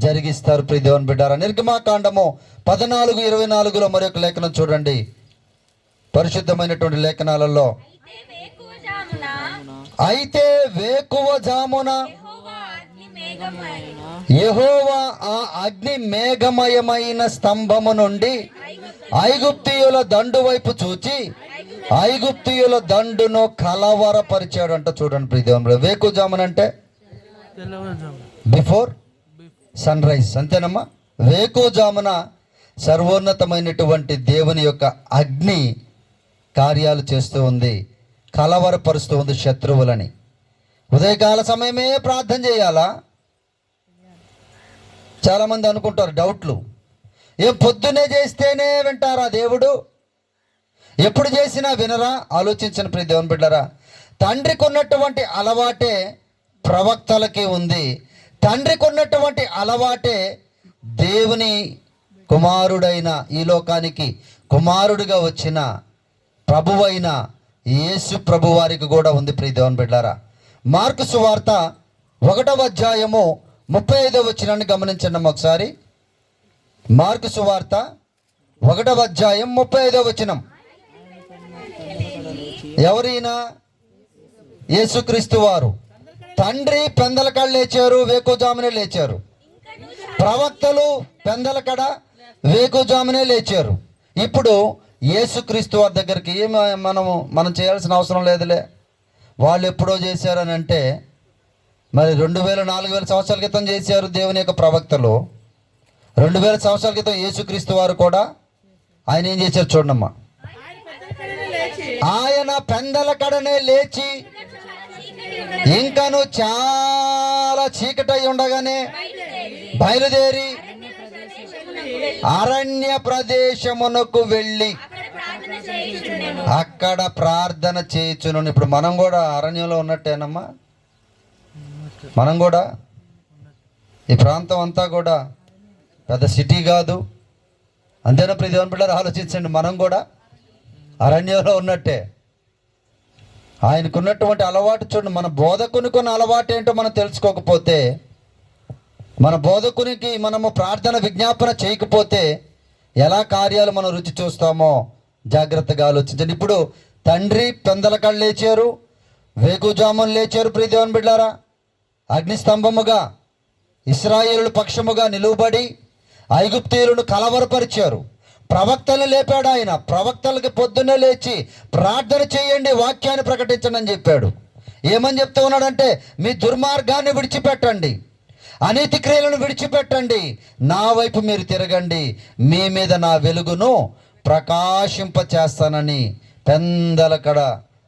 [SPEAKER 1] జరిగిస్తారు. ప్రియ దేవుని బిడ్డారా, నిర్గమాకాండము 14:24లో మరొక లేఖనం చూడండి. పరిశుద్ధమైనటువంటి లేఖనాలలో అయితే వేకువ జామున యెహోవా ఆ అగ్ని మేఘమయమైన స్తంభము నుండి ఐగుప్తీయుల దండు వైపు చూచి ఐగుప్తీయుల దండును కలవరపరిచాడు అంట. చూడండి ప్రియదేవుని, వేకువజామున అంటే బిఫోర్ సన్ రైజ్, అంతేనమ్మా. వేకువజామున సర్వోన్నతమైనటువంటి దేవుని యొక్క అగ్ని కార్యాలు చేస్తూ ఉంది, కలవరపరుస్తూ ఉంది శత్రువులని. ఉదయకాల సమయమే ప్రార్థన చేయాలా? చాలామంది అనుకుంటారు, డౌట్లు. ఏం పొద్దున్నే చేస్తేనే వింటారా దేవుడు? ఎప్పుడు చేసినా వినరా? ఆలోచించిన ప్రియ దేవుని బిడ్డరా, తండ్రికి ఉన్నటువంటి అలవాటే ప్రవక్తలకి ఉంది. తండ్రికి ఉన్నటువంటి అలవాటే దేవుని కుమారుడైన, ఈ లోకానికి కుమారుడిగా వచ్చిన ప్రభువైన యేసు ప్రభు వారికి కూడా ఉంది ప్రియ దేవుని బిడ్డరా. మార్కు సువార్త 1వ అధ్యాయము 35వ వచనాన్ని గమనించండి ఒకసారి. మార్కు సువార్త 1వ అధ్యాయం 35వ వచనం. ఎవరైనా? యేసుక్రీస్తు వారు. తండ్రి పెందలకడ లేచారు, వేకువజామునే లేచారు. ప్రవక్తలు పెందలకడ వేకువజామునే లేచారు. ఇప్పుడు యేసుక్రీస్తు వారి దగ్గరికి మనం చేయాల్సిన అవసరం లేదులే, వాళ్ళు ఎప్పుడో చేశారని అంటే, మరి 2000-4000 సంవత్సరాల క్రితం చేశారు దేవుని యొక్క ప్రవక్తలు. 2000 సంవత్సరాల క్రితం యేసుక్రీస్తు వారు కూడా ఆయన ఏం చేశారు చూడమ్మా. ఆయన పెందల కడనే లేచి ఇంకను చాలా చీకటై ఉండగానే బయలుదేరి అరణ్య ప్రదేశమునకు వెళ్ళి అక్కడ ప్రార్థన చేయుచును. ఇప్పుడు మనం కూడా అరణ్యంలో ఉన్నట్టేనమ్మా. మనం కూడా ఈ ప్రాంతం అంతా కూడా పెద్ద సిటీ కాదు, అంతేనా ప్రియ దేవుని బిడ్డలారా? ఆలోచించండి, మనం కూడా అరణ్యంలో ఉన్నట్టే. ఆయనకున్నటువంటి అలవాటు చూడండి. మన బోధకునికి ఉన్న అలవాటు ఏంటో మనం తెలుసుకోకపోతే, మన బోధకునికి మనము ప్రార్థన విజ్ఞాపన చేయకపోతే ఎలా కార్యాలు మనం రుచి చూస్తామో జాగ్రత్తగా ఆలోచించండి. ఇప్పుడు తండ్రి పెందలకడ లేచారు, వేకువజామున లేచారు ప్రియ దేవుని బిడ్డలారా. అగ్నిస్తంభముగా ఇశ్రాయేలు పక్షముగా నిలువబడి ఐగుప్తీయులను కలవరపరిచారు. ప్రవక్తలను లేపాడు ఆయన. ప్రవక్తలకి పొద్దున్నే లేచి ప్రార్థన చేయండి, వాక్యాన్ని ప్రకటించండి అని చెప్పాడు. ఏమని చెప్తూ ఉన్నాడంటే, మీ దుర్మార్గాన్ని విడిచిపెట్టండి, అనీతి క్రియలను విడిచిపెట్టండి, నా వైపు మీరు తిరగండి, మీ మీద నా వెలుగును ప్రకాశింప చేస్తానని పెందలకడ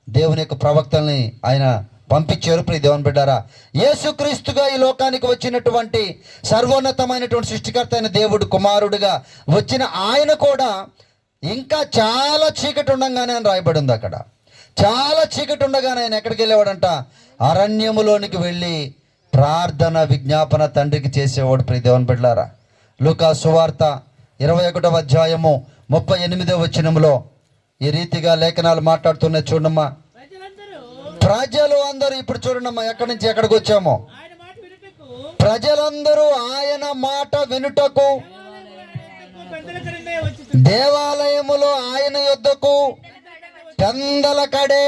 [SPEAKER 1] దేవుని యొక్క ప్రవక్తల్ని ఆయన పంపించారు ప్రియ దేవుని బిడ్డారా. యేసుక్రీస్తుగా ఈ లోకానికి వచ్చినటువంటి సర్వోన్నతమైనటువంటి సృష్టికర్త అయిన దేవుడు కుమారుడిగా వచ్చిన ఆయన కూడా ఇంకా చాలా చీకటి ఉండగానే అని రాయబడి ఉంది. అక్కడ చాలా చీకటి ఉండగానే ఆయన ఎక్కడికి వెళ్ళేవాడంట? అరణ్యములోనికి వెళ్ళి ప్రార్థన విజ్ఞాపన తండ్రికి చేసేవాడు ప్రియ దేవుని బిడ్డలారా. లూకా సువార్త 21వ అధ్యాయము 38వ వచనములో ఈ రీతిగా లేఖనాలు మాట్లాడుతున్నాయి. చూడమ్మా, ప్రజలు అందరూ, ఇప్పుడు చూడండమ్మా ఎక్కడి నుంచి ఎక్కడికి వచ్చామో, ప్రజలందరూ ఆయన మాట వినుటకు దేవాలయములో ఆయన యొద్దకు పెందలకడే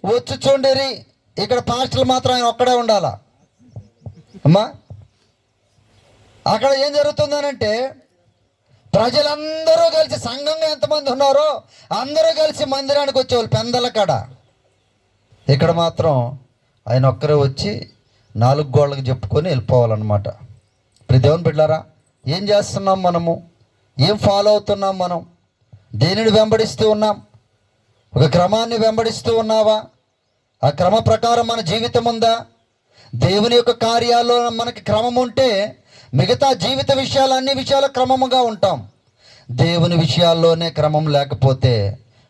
[SPEAKER 1] వచ్చుచుండిరి. ఇక్కడ పాస్టర్లు మాత్రం ఆయన ఒక్కడే ఉండాలా అమ్మా? అక్కడ ఏం జరుగుతుందనంటే, ప్రజలందరూ కలిసి, సంఘంగా ఎంతమంది ఉన్నారో అందరూ కలిసి మందిరానికి వచ్చేవాళ్ళు పెందలకడ. ఇక్కడ మాత్రం ఆయన ఒక్కరే వచ్చి 4 గోళ్ళకి చెప్పుకొని వెళ్ళిపోవాలన్నమాట. ఇప్పుడు దేవుని బిడ్డలారా, ఏం చేస్తున్నాం మనము? ఏం ఫాలో అవుతున్నాం మనం? దేనిని వెంబడిస్తూ ఉన్నాం? ఒక క్రమాన్ని వెంబడిస్తూ ఉన్నావా? ఆ క్రమ ప్రకారం మన జీవితం ఉందా? దేవుని యొక్క కార్యాల్లో మనకి క్రమం ఉంటే మిగతా జీవిత విషయాలు, అన్ని విషయాలు క్రమముగా ఉంటాం. దేవుని విషయాల్లోనే క్రమం లేకపోతే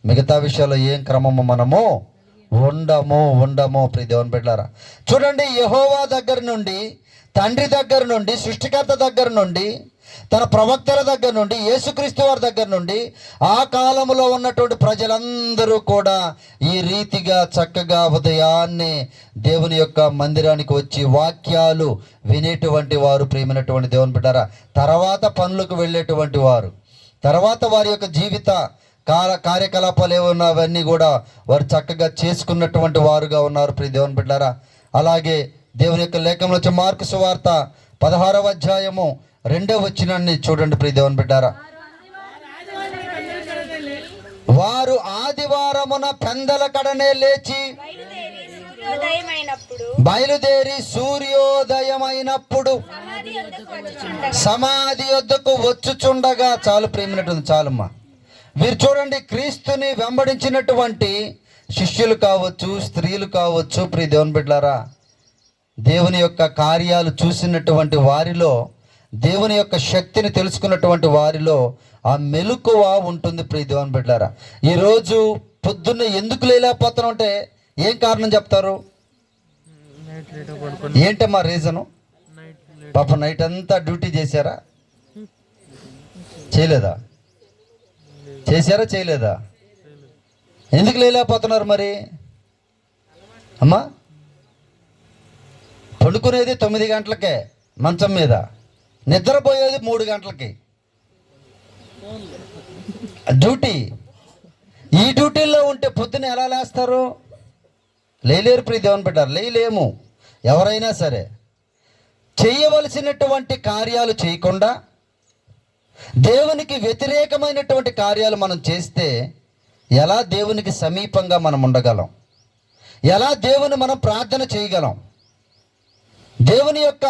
[SPEAKER 1] మిగతా విషయాల్లో ఏం క్రమము మనము ఉండము ప్రియ దేవుని బిడ్డలారా. చూడండి, యెహోవా దగ్గర నుండి, తండ్రి దగ్గర నుండి, సృష్టికర్త దగ్గర నుండి, తన ప్రవక్తల దగ్గర నుండి, యేసుక్రీస్తు వారి దగ్గర నుండి ఆ కాలంలో ఉన్నటువంటి ప్రజలందరూ కూడా ఈ రీతిగా చక్కగా ఉదయాన్నే దేవుని యొక్క మందిరానికి వచ్చి వాక్యాలు వినేటువంటి వారు ప్రియమైనటువంటి దేవుని బిడ్డలారా. తర్వాత పనులకు వెళ్ళేటువంటి వారు, తర్వాత వారి యొక్క జీవిత కార్యకలాపాలు ఏమన్నా అవన్నీ కూడా వారు చక్కగా చేసుకున్నటువంటి వారుగా ఉన్నారు ప్రియ దేవుని బిడ్డారా. అలాగే దేవుని యొక్క లేఖంలో వచ్చే మార్కు సువార్త 16వ అధ్యాయము 2వ వచనాన్ని చూడండి ప్రియ దేవుని బిడ్డారా. వారు ఆదివారమున పెందల కడనే లేచి బయలుదేరి సూర్యోదయమైనప్పుడు సమాధి యొద్దకు వచ్చుచుండగా. చాలు ప్రేమినట్టుంది, చాలమ్మా. వీరు చూడండి, క్రీస్తుని వెంబడించినటువంటి శిష్యులు కావచ్చు, స్త్రీలు కావచ్చు, ప్రియ దేవుని బిడ్డలారా, దేవుని యొక్క కార్యాలు చూసినటువంటి వారిలో, దేవుని యొక్క శక్తిని తెలుసుకున్నటువంటి వారిలో ఆ మెలకువ ఉంటుంది ప్రియ దేవుని బిడ్డలారా. ఈరోజు పొద్దున్న ఎందుకు లేకపోతున్నాం అంటే ఏం కారణం చెప్తారు? ఏంటమ్మా రీజను? పాప నైట్ అంతా డ్యూటీ చేశారా? చేయలేదా? చేశారా చేయలేదా? ఎందుకు లేకపోతున్నారు మరి? అమ్మా, పండుకునేది 9 గంటలకే మంచం మీద, నిద్రపోయేది 3 గంటలకి. డ్యూటీ. ఈ డ్యూటీల్లో ఉంటే పొద్దున ఎలా లేస్తారు? లేలేరు ప్రియ దేవుని బిడ్డారు, లేలేము. ఎవరైనా సరే చేయవలసినటువంటి కార్యాలు చేయకుండా దేవునికి వ్యతిరేకమైనటువంటి కార్యాలు మనం చేస్తే ఎలా దేవునికి సమీపంగా మనం ఉండగలం? ఎలా దేవుని మనం ప్రార్థన చేయగలం? దేవుని యొక్క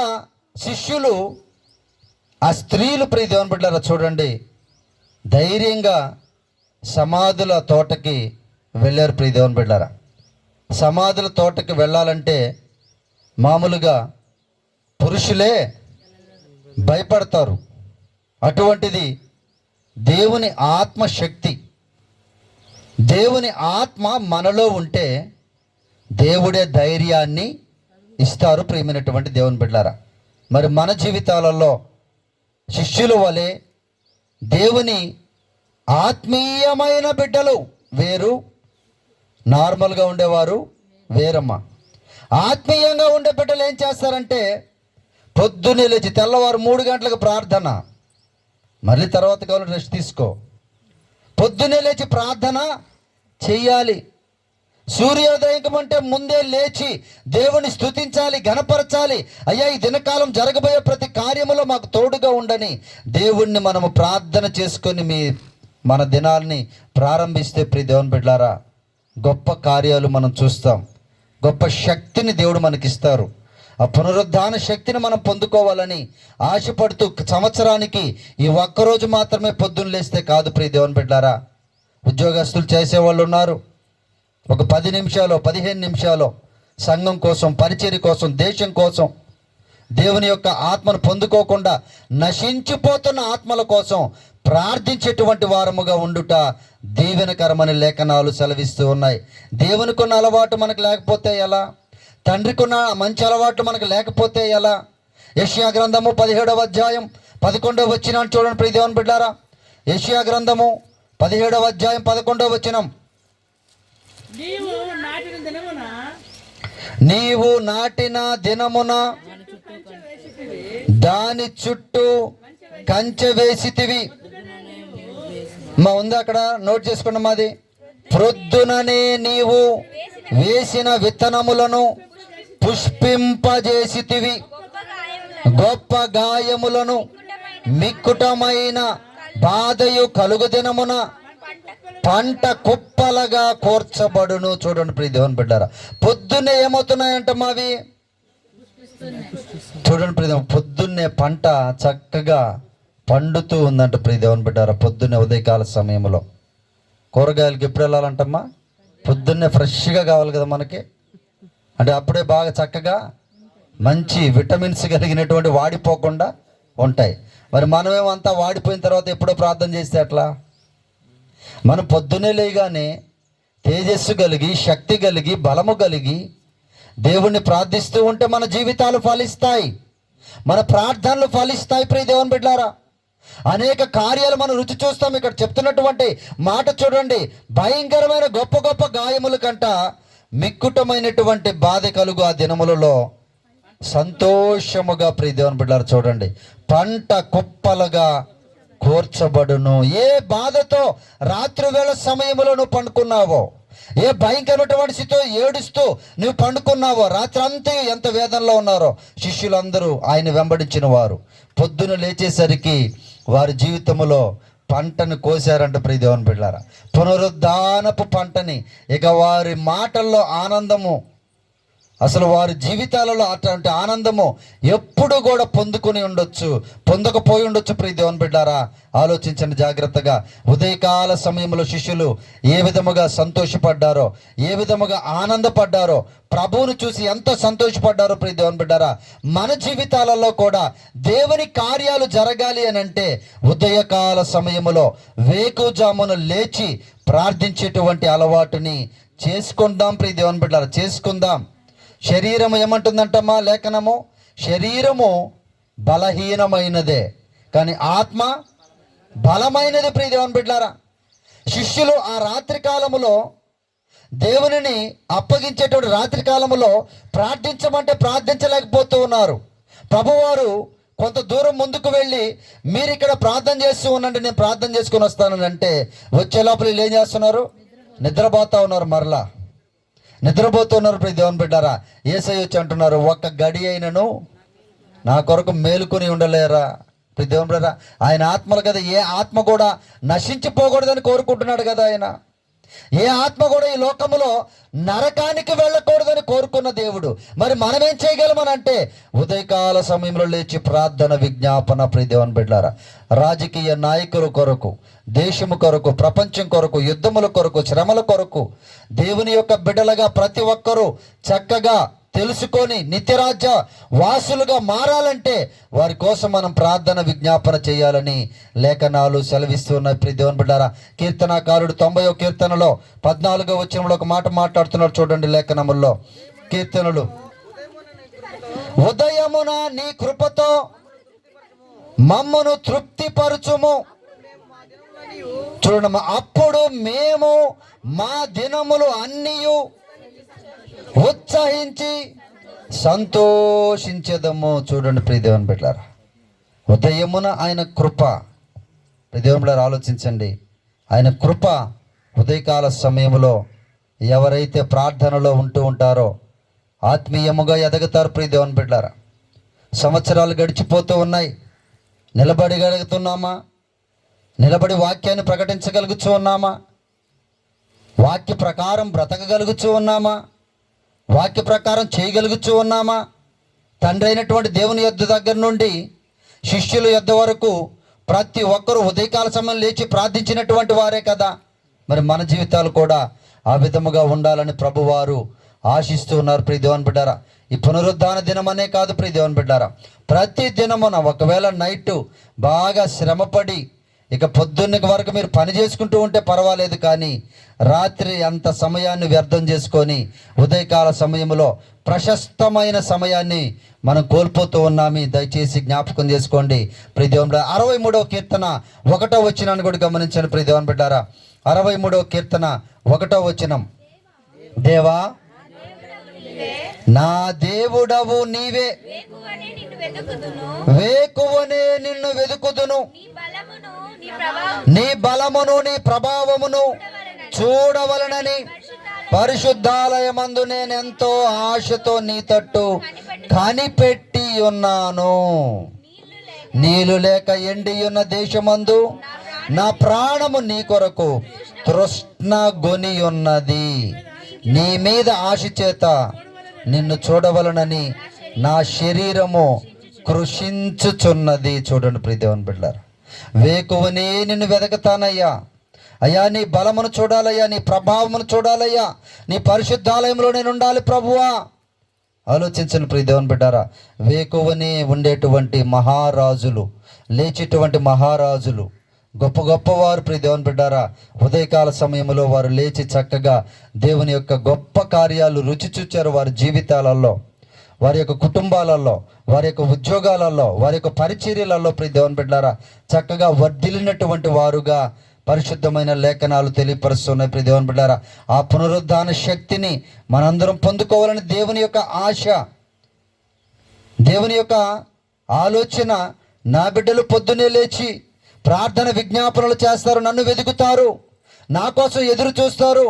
[SPEAKER 1] శిష్యులు, ఆ స్త్రీలు ప్రియ దేవుని బిడ్డలారా చూడండి, ధైర్యంగా సమాధుల తోటకి వెళ్ళారు ప్రియ దేవుని బిడ్డలారా. సమాధుల తోటకి వెళ్ళాలంటే మామూలుగా పురుషులే భయపడతారు. అటువంటిది దేవుని ఆత్మశక్తి, దేవుని ఆత్మ మనలో ఉంటే దేవుడే ధైర్యాన్ని ఇస్తారు ప్రియమైనటువంటి దేవుని బిడ్డలారా. మరి మన జీవితాలలో శిష్యుల వలె దేవుని ఆత్మీయమైన బిడ్డలు వేరు, నార్మల్గా ఉండేవారు వేరమ్మ. ఆత్మీయంగా ఉండే బిడ్డలు ఏం చేస్తారంటే పొద్దున్నే లేచి తెల్లవారు 3 గంటలకు ప్రార్థన, మళ్ళీ తర్వాత కావాలి రెస్ట్ తీసుకో. పొద్దున్నే లేచి ప్రార్థన చెయ్యాలి. సూర్యోదయం అంటే ముందే లేచి దేవుని స్తుతించాలి, గణపరచాలి. అయ్యా, ఈ దినకాలం జరగబోయే ప్రతి కార్యములో మాకు తోడుగా ఉండని దేవుణ్ణి మనము ప్రార్థన చేసుకొని మన దినాల్ని ప్రారంభిస్తే ప్రియ దేవుని బిడ్డలారా, గొప్ప కార్యాలు మనం చూస్తాం. గొప్ప శక్తిని దేవుడు మనకిస్తారు. ఆ పునరుద్ధాన శక్తిని మనం పొందుకోవాలని ఆశపడుతూ సంవత్సరానికి ఈ ఒక్కరోజు మాత్రమే పొద్దున్న లేస్తే కాదు ప్రియ దేవుని బిడ్డలారా. ఉద్యోగస్తులు చేసేవాళ్ళు ఉన్నారు. ఒక 10 నిమిషాలు 15 నిమిషాలు సంఘం కోసం, పరిచర్య కోసం, దేశం కోసం, దేవుని యొక్క ఆత్మను పొందుకోకుండా నశించిపోతున్న ఆత్మల కోసం ప్రార్థించేటువంటి వారముగా ఉండుట దీవెనకరమని లేఖనాలు సెలవిస్తూ ఉన్నాయి. దేవునికున్న అలవాటు మనకు లేకపోతే ఎలా? తండ్రికున్న మంచి అలవాట్లు మనకు లేకపోతే ఎలా? యెషయా గ్రంథము 17వ అధ్యాయం 11వ వచనం చూడండి ప్రియ దేవుని బిడ్డారా. యెషయా గ్రంథము 17వ అధ్యాయం 11వ వచనం. నీవు నాటిన దినమున దాని చుట్టూ కంచె వేసితివి. ఉంది అక్కడ, నోట్ చేసుకోండి మాది. ప్రొద్దుననే నీవు వేసిన విత్తనములను పుష్పింపజేసితివి, గొప్ప గాయములను మిక్కుటమైన బాధయు కలుగు దినమున పంట కుప్పలుగా కూర్చబడును. చూడండి ప్రియ దేవుని బిడ్డారా, పొద్దున్నే ఏమవుతున్నాయంట మావి? చూడండి ప్రియ, పొద్దున్నే పంట చక్కగా పండుతూ ఉందంట ప్రియ దేవుని బిడ్డారా. పొద్దున్నే ఉదయకాల సమయంలో కూరగాయలకి ఎప్పుడు వెళ్ళాలంటమ్మా? పొద్దున్నే ఫ్రెష్గా కావాలి కదా మనకి. అంటే అప్పుడే బాగా చక్కగా మంచి విటమిన్స్ కలిగినటువంటి వాడిపోకుండా ఉంటాయి. మరి మనమేమంతా వాడిపోయిన తర్వాత ఎప్పుడో ప్రార్థన చేస్తే ఎట్లా? మనం పొద్దున్నే లేగానే తేజస్సు కలిగి, శక్తి కలిగి, బలము కలిగి దేవుణ్ణి ప్రార్థిస్తూ ఉంటే మన జీవితాలు ఫలిస్తాయి, మన ప్రార్థనలు ఫలిస్తాయి ప్రియ దేవుని బిడ్డలారా. అనేక కార్యాలు మనం రుచి చూస్తాం. ఇక్కడ చెప్తున్నటువంటి మాట చూడండి, భయంకరమైన గొప్ప గొప్ప గాయముల కంట మిక్కుటమైనటువంటి బాధ కలుగు ఆ దినములలో సంతోషముగా ప్రియ దేవుని బిడ్డలారా చూడండి పంట కుప్పలుగా కూర్చబడును. ఏ బాధతో రాత్రి వేళ సమయంలో నువ్వు పండుకున్నావో, ఏ భయంకరమైనటువంటి స్థితితో ఏడుస్తూ నువ్వు పండుకున్నావో, రాత్రి అంతా ఎంత వేదనలో ఉన్నారో శిష్యులందరూ ఆయన వెంబడించిన వారు పొద్దున లేచేసరికి వారి జీవితంలో పంటను కోసారంట. ప్రియ దేవుని బిడ్డలారా, పునరుద్ధానపు పంటని. ఇక వారి మాటల్లో ఆనందము, అసలు వారి జీవితాలలో అటువంటి ఆనందము ఎప్పుడు కూడా పొందుకొని ఉండొచ్చు, పొందకపోయి ఉండొచ్చు. ప్రియ దేవుని బిడ్డారా, ఆలోచించండి జాగ్రత్తగా. ఉదయకాల సమయంలో శిష్యులు ఏ విధముగా సంతోషపడ్డారో, ఏ విధముగా ఆనందపడ్డారో, ప్రభువును చూసి ఎంత సంతోషపడ్డారో. ప్రియ దేవుని బిడ్డారా, మన జీవితాలలో కూడా దేవుని కార్యాలు జరగాలి అని అంటే ఉదయకాల సమయంలో వేకుజామున లేచి ప్రార్థించేటువంటి అలవాటుని చేసుకుందాం. ప్రియ దేవుని బిడ్డారా, చేసుకుందాం. శరీరం ఏమంటుందంటమ్మా లేఖనము? శరీరము బలహీనమైనదే కానీ ఆత్మ బలమైనది. ప్రియ దేవుని బిడ్డలారా, శిష్యులు ఆ రాత్రి కాలములో దేవునిని అప్పగించేటువంటి రాత్రి కాలములో ప్రార్థించమంటే ప్రార్థించలేకపోతూ ఉన్నారు. ప్రభువారు కొంత దూరం ముందుకు వెళ్ళి మీరు ఇక్కడ ప్రార్థన చేస్తూ ఉండండి, నేను ప్రార్థన చేసుకొని వస్తానని అంటే వచ్చే లోపల వీళ్ళు ఏం చేస్తున్నారు? నిద్రపోతా ఉన్నారు. మరలా నిద్రపోతున్నారు. ప్రియ దేవుని బిడ్డారా, యేసయ్య వచ్చి అంటున్నారు, ఒక్క గడి అయినను నా కొరకు మేలుకొని ఉండలేరా? ప్రియ దేవుని బిడ్డారా, ఆయన ఆత్మలు కదా, ఏ ఆత్మ కూడా నశించిపోకూడదని కోరుకుంటున్నాడు కదా ఆయన. ఏ ఆత్మ కూడా ఈ లోకములో నరకానికి వెళ్ళకూడదని కోరుకున్న దేవుడు. మరి మనం ఏం చేయగలమని అంటే ఉదయకాల సమయంలో లేచి ప్రార్థన, విజ్ఞాపన. ప్రియ దేవుని బిడ్డలారా, రాజకీయ నాయకుల కొరకు, దేశము కొరకు, ప్రపంచం కొరకు, యుద్ధముల కొరకు, శ్రమల కొరకు దేవుని యొక్క బిడ్డలుగా ప్రతి ఒక్కరూ చక్కగా తెలుసుకొని నిత్యరాజ్య వాసులుగా మారాలంటే వారి కోసం మనం ప్రార్థన, విజ్ఞాపన చేయాలని లేఖనాలు సెలవిస్తున్నాయి. ప్రియ దేవుని బిడ్డారా, కీర్తనాకారుడు 90వ కీర్తనలో 14వ వచనంలో ఒక మాట మాట్లాడుతున్నాడు. చూడండి లేఖనముల్లో, కీర్తనలు, ఉదయమున నీ కృపతో మమ్మను తృప్తిపరచుము. చూడమ్మా, అప్పుడు మేము మా దినములు అన్నీ ఉత్సహించి సంతోషించదము. చూడండి ప్రియ దేవుని బిడ్డలారా, ఉదయమున ఆయన కృప. ప్రియ దేవుని బిడ్డలారా, ఆలోచించండి. ఆయన కృప ఉదయకాల సమయంలో ఎవరైతే ప్రార్థనలో ఉంటూ ఉంటారో ఆత్మీయముగా ఎదుగుతారు. ప్రియ దేవుని బిడ్డలారా, సంవత్సరాలు గడిచిపోతూ ఉన్నాయి. నిలబడగలుగుతున్నామా? నిలబడి వాక్యాన్ని ప్రకటించగలుగుతూ ఉన్నామా? వాక్య ప్రకారం బ్రతకగలుగుతూ ఉన్నామా? వాక్య ప్రకారం చేయగలుగుతూ ఉన్నామా? తండ్రి అయినటువంటి దేవుని యొద్ద దగ్గర నుండి శిష్యుల యొద్ద వరకు ప్రతి ఒక్కరూ ఉదయకాల సమయం లేచి ప్రార్థించినటువంటి వారే కదా. మరి మన జీవితాలు కూడా ఆ విధముగా ఉండాలని ప్రభువారు ఆశిస్తూ ఉన్నారు. ప్రియ దేవుని బిడ్డారా, ఈ పునరుద్ధాన దినం అనే కాదు ప్రియ దేవుని బిడ్డారా, ప్రతి దినమున ఒకవేళ నైట్ బాగా శ్రమపడి ఇక పొద్దున్న వరకు మీరు పని చేసుకుంటూ ఉంటే పర్వాలేదు, కానీ రాత్రి అంత సమయాన్ని వ్యర్థం చేసుకొని ఉదయకాల సమయంలో ప్రశస్తమైన సమయాన్ని మనం కోల్పోతూ ఉన్నాము. దయచేసి జ్ఞాపకం చేసుకోండి. ప్రియ దేవుని బిడ్డ 63వ కీర్తన 1వ వచనాన్ని కూడా గమనించండి. ప్రియ దేవుని బిడ్డారా, 63వ కీర్తన 1వ వచనం, దేవా నా దేవుడవు నీవే, వేకువనే నిన్ను వెదుకుదును, నీ బలమును నీ ప్రభావమును చూడవలనని పరిశుద్ధాలయమందు నేనెంతో ఆశతో నీ తట్టు కనిపెట్టి ఉన్నాను. నీళ్ళు లేక ఎండి ఉన్న దేశమందు నా ప్రాణము నీ కొరకు తృష్ణ గొని ఉన్నది. నీ మీద ఆశ చేత నిన్ను చూడవలనని నా శరీరము కృషించుచున్నది. చూడండి ప్రియ దేవుని బిడ్డలారా, వేకువనే నిన్ను వెదకుతానయ్యా. అయ్యా నీ బలమును చూడాలయ్యా, నీ ప్రభావమును చూడాలయ్యా, నీ పరిశుద్ధాలయంలో నేను ఉండాలి ప్రభువా. ఆలోచించండి ప్రియ దేవుని బిడ్డారా, వేకువనే ఉండేటువంటి మహారాజులు, లేచేటువంటి మహారాజులు, గొప్ప గొప్పవారు ప్రియ దేవుని బిడ్డారా, ఉదయకాల సమయంలో వారు లేచి చక్కగా దేవుని యొక్క గొప్ప కార్యాలు రుచి చూచారు. వారి జీవితాలలో, వారి యొక్క కుటుంబాలలో, వారి యొక్క ఉద్యోగాలలో, వారి యొక్క పరిచర్యలలో ప్రియ దేవుని బిడ్డారా చక్కగా వర్ధిల్లినటువంటి వారుగా పరిశుద్ధమైన లేఖనాలు తెలియపరుస్తున్నాయి. ప్రియ దేవుని బిడ్డారా, ఆ పునరుద్ధాన శక్తిని మనందరం పొందుకోవాలని దేవుని యొక్క ఆశ, దేవుని యొక్క ఆలోచన. నా బిడ్డలు పొద్దునే లేచి ప్రార్థన విజ్ఞాపనలు చేస్తారు, నన్ను వెతుకుతారు, నా కోసం ఎదురు చూస్తారు,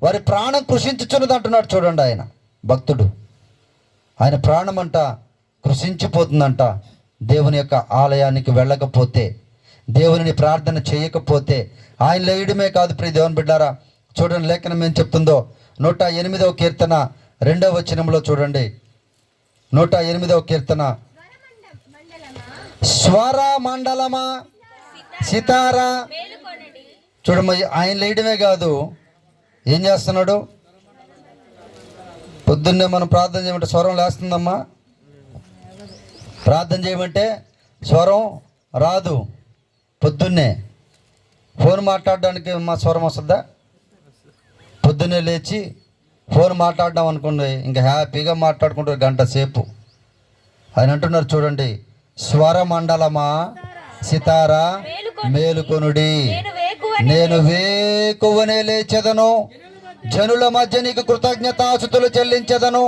[SPEAKER 1] వారి ప్రాణం కృషించుచున్నది అంటున్నాడు. చూడండి, ఆయన భక్తుడు, ఆయన ప్రాణం అంట కృషించిపోతుందంట. దేవుని యొక్క ఆలయానికి వెళ్ళకపోతే, దేవునిని ప్రార్థన చేయకపోతే. ఆయన లేయడమే కాదు ప్రియ దేవుని బిడ్డారా, చూడండి లేఖనం ఏం చెప్తుందో. 108వ కీర్తన 2వ వచనంలో చూడండి. 108వ కీర్తన, స్వర మండలమా సితారా. చూడమ్మ, ఆయన లేయడమే కాదు, ఏం చేస్తున్నాడు? పొద్దున్నే మనం ప్రార్థన చేయమంటే స్వరం లేస్తుందమ్మా. ప్రార్థన చేయమంటే స్వరం రాదు. పొద్దున్నే ఫోన్ మాట్లాడడానికి మా స్వరం వస్తుందా? పొద్దున్నే లేచి ఫోన్ మాట్లాడడం అనుకోండి, ఇంకా హ్యాపీగా మాట్లాడుకుంటారు గంట సేపు. ఆయన అంటున్నారు చూడండి, స్వరమండలమా సితారా మేలుకొనుడి, నేను వేకువనే లేచెదను, జనుల మధ్య నీకు కృతజ్ఞతాస్తుతులు చెల్లించెదను,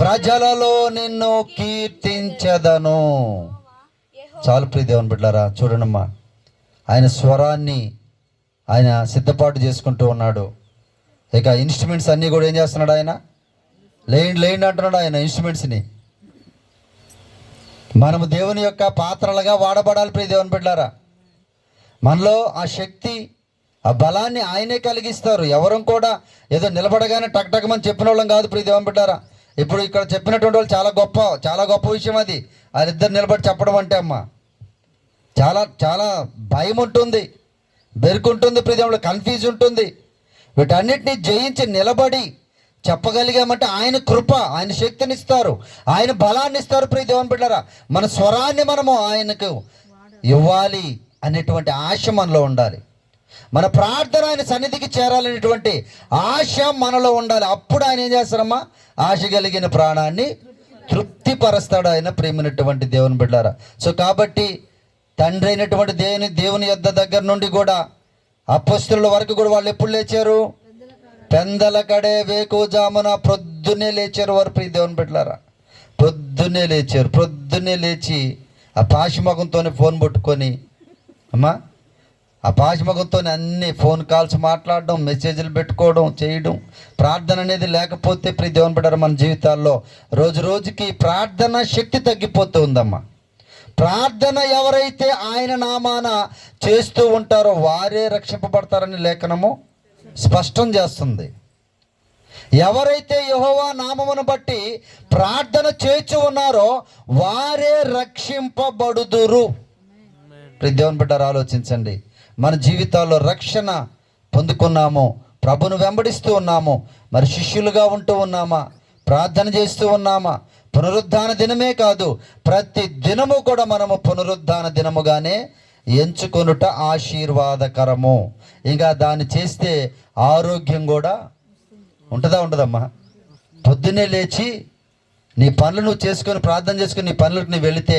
[SPEAKER 1] ప్రజలలో నిన్ను కీర్తించెదను. చాలు ప్రియ దేవుని బిడ్డలారా, చూడండమ్మా, ఆయన స్వరాన్ని ఆయన సిద్ధపాటు చేసుకుంటూ ఉన్నాడు. ఇక ఇన్స్ట్రుమెంట్స్ అన్నీ కూడా ఏం చేస్తున్నాడు? ఆయన లేండి అంటున్నాడు. ఆయన ఇన్స్ట్రుమెంట్స్ని మనము దేవుని యొక్క పాత్రలుగా వాడబడాలి ప్రియ దేవుని బిడ్డలారా. మనలో ఆ శక్తి, ఆ బలాన్ని ఆయనే కలిగిస్తారు. ఎవరం కూడా ఏదో నిలబడగానే టక్టకమని చెప్పిన వాళ్ళం కాదు ప్రియ దేవుని బిడ్డలారా. ఇప్పుడు ఇక్కడ చెప్పినటువంటి వాళ్ళు చాలా గొప్ప విషయం అది. వాళ్ళిద్దరు నిలబడి చెప్పడం అంటే అమ్మ చాలా చాలా భయం ఉంటుంది, బెరుకుంటుంది ప్రియ దేవుడు, కన్ఫ్యూజ్ ఉంటుంది. వీటన్నిటిని జయించి నిలబడి చెప్పగలిగామంటే ఆయన కృప, ఆయన శక్తిని ఇస్తారు, ఆయన బలాన్ని ఇస్తారు ప్రియ దేవుని బిడ్డలారా. మన స్వరాన్ని మనము ఆయనకు ఇవ్వాలి అనేటువంటి ఆశ మనలో ఉండాలి. మన ప్రార్థన ఆయన సన్నిధికి చేరాలనేటువంటి ఆశ మనలో ఉండాలి. అప్పుడు ఆయన ఏం చేస్తారమ్మా? ఆశ కలిగిన ప్రాణాన్ని తృప్తిపరుస్తాడు ఆయన ప్రేమైనటువంటి దేవుని బిడ్డలారా. సో కాబట్టి తండ్రి అయినటువంటి దేవుని యొద్ద దగ్గర నుండి కూడా అపొస్తలుల వరకు కూడా వాళ్ళు ఎప్పుడు లేచారు? పెందల కడే వేకువజామున ప్రొద్దునే లేచారు వారు ప్రియ దేవుని బిడ్డలారా. ప్రొద్దునే లేచారు. ప్రొద్దునే లేచి ఆ పాశిమకంతోనే ఫోన్ పట్టుకొని అమ్మా, ఆ పాశిమకంతో అన్ని ఫోన్ కాల్స్ మాట్లాడడం, మెసేజ్లు పెట్టుకోవడం, చేయడం. ప్రార్థన అనేది లేకపోతే ప్రియ దేవుని బిడ్డలారా, మన జీవితాల్లో రోజు రోజుకి ప్రార్థన శక్తి తగ్గిపోతూ ఉందమ్మా. ప్రార్థన ఎవరైతే ఆయన నామాన చేస్తూ ఉంటారో వారే రక్షింపబడతారని లేఖనము స్పష్టం చేస్తుంది. ఎవరైతే యెహోవా నామమును బట్టి ప్రార్థన చేస్తూ ఉన్నారో వారే రక్షింపబడుదురు. దేవుని బిడ్డలారా, ఆలోచించండి. మన జీవితాల్లో రక్షణ పొందుకున్నాము, ప్రభును వెంబడిస్తూ ఉన్నాము, మరి శిష్యులుగా ఉంటూ ఉన్నామా? ప్రార్థన చేస్తూ ఉన్నామా? పునరుద్ధాన దినమే కాదు, ప్రతి దినము కూడా మనము పునరుద్ధాన దినముగానే ఎంచుకొనుట ఆశీర్వాదకరము. ఇంకా దాన్ని చేస్తే ఆరోగ్యం కూడా ఉండదమ్మా? పొద్దున్నే లేచి నీ పనులు నువ్వు చేసుకొని ప్రార్థన చేసుకొని నీ పనులకు నువ్వు వెళితే